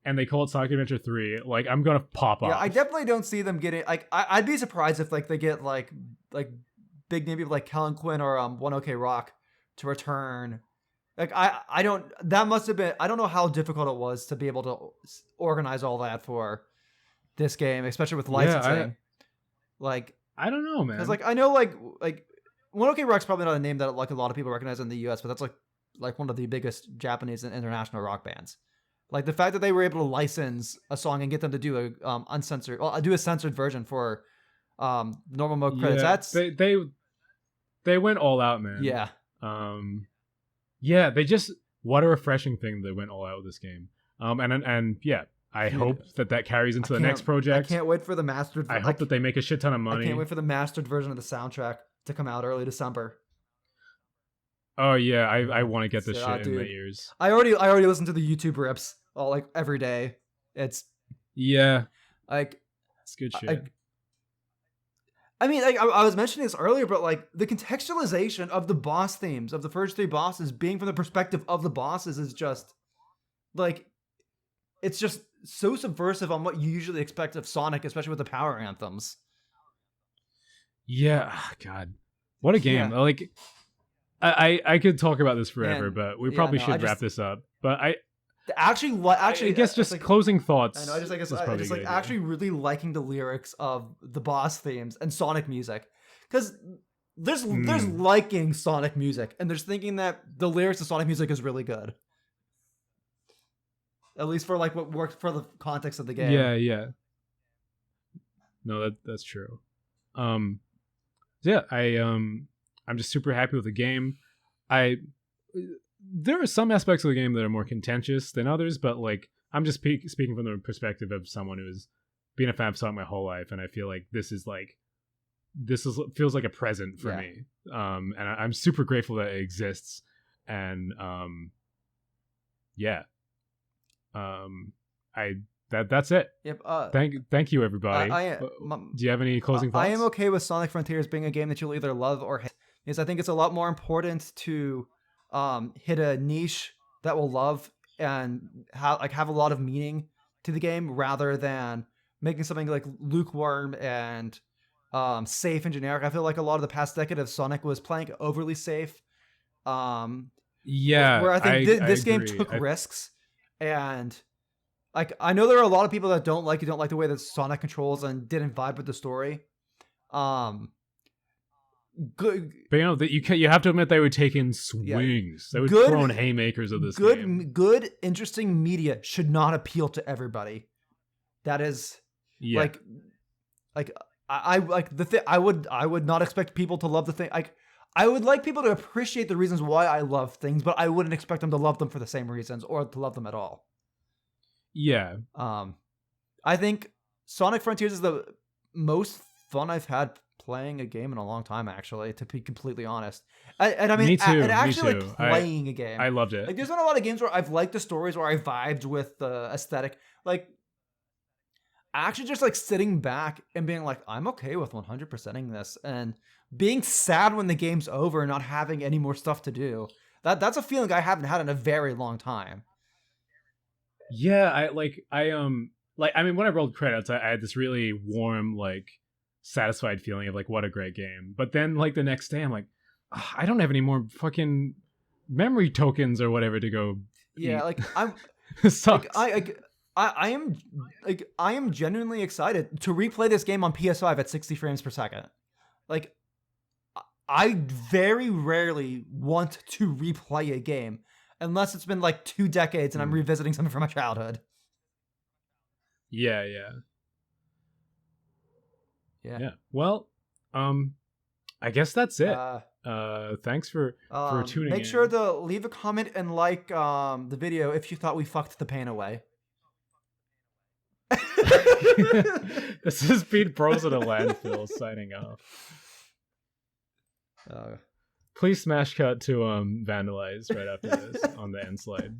and they call it Sonic Adventure 3, like I'm gonna pop off. Yeah, I definitely don't see them getting like. I'd be surprised if like they get like big name people like Kellen Quinn or One OK Rock to return. Like I don't. That must have been. I don't know how difficult it was to be able to organize all that for this game, especially with licensing. I don't know, man. Because like I know like One OK Rock's probably not a name that like a lot of people recognize in the U.S., but that's like one of the biggest Japanese and international rock bands. Like the fact that they were able to license a song and get them to do a uncensored, do a censored version for normal mode credits. That's they went all out, man. Yeah. Yeah, they just what a refreshing thing they went all out with this game. And yeah, I hope that carries into the next project. I can't wait for the mastered. I hope that they make a shit ton of money. I can't wait for the mastered version of the soundtrack to come out early December. Oh yeah, I want to get this shit in my ears. I already listen to the YouTube rips all like every day. It's like it's good shit. I mean, like I was mentioning this earlier, but like the contextualization of the boss themes of the first 3 bosses being from the perspective of the bosses is just like it's just so subversive on what you usually expect of Sonic, especially with the power anthems. Yeah, God, what a game! Yeah. Like, I could talk about this forever, but we probably should wrap this up. But I guess just like, closing thoughts. I know. I just like actually really liking the lyrics of the boss themes and Sonic music, because there's liking Sonic music and there's thinking that the lyrics of Sonic music is really good. At least for like what worked for the context of the game. Yeah. No, that's true. Yeah, I'm just super happy with the game. There are some aspects of the game that are more contentious than others, but like I'm just speaking from the perspective of someone who has been a fan of Sonic my whole life, and I feel like this feels like a present for me. And I'm super grateful that it exists. And that's it. Yep. Thank you, everybody. Do you have any closing thoughts? I am okay with Sonic Frontiers being a game that you'll either love or hate, because I think it's a lot more important to hit a niche that will love and have a lot of meaning to the game, rather than making something like lukewarm and safe and generic. I feel like a lot of the past decade of Sonic was playing overly safe. Where I think this game took risks, and like I know there are a lot of people that don't like the way that Sonic controls and didn't vibe with the story. Good, but you know that you have to admit they were taking swings. They were throwing haymakers of this game. Good, interesting media should not appeal to everybody. That is like I like the thing. I would not expect people to love the thing. Like I would like people to appreciate the reasons why I love things, but I wouldn't expect them to love them for the same reasons or to love them at all. Yeah. I think Sonic Frontiers is the most fun I've had playing a game in a long time, actually, to be completely honest. And I mean, me too. And actually me too. Like playing a game. I loved it. Like there's been a lot of games where I've liked the stories, where I vibed with the aesthetic. Like actually just like sitting back and being like, I'm okay with 100%ing this and being sad when the game's over and not having any more stuff to do. That's a feeling I haven't had in a very long time. Yeah, I mean, when I rolled credits, I had this really warm, like, satisfied feeling of like, what a great game. But then, like, the next day, I'm like, "Ugh, I don't have any more fucking memory tokens or whatever to go Yeah, eat. like I'm This like sucks. I am genuinely excited to replay this game on PS5 at 60 frames per second. Like I very rarely want to replay a game unless it's been like 2 decades and I'm Mm. revisiting something from my childhood. Yeah. Well, I guess that's it. Thanks for tuning Make in. sure to leave a comment and like the video if you thought we fucked the pain away. This is Pete Bros at a Landfill signing off. Please smash cut to Vandalize right after this on the end slide.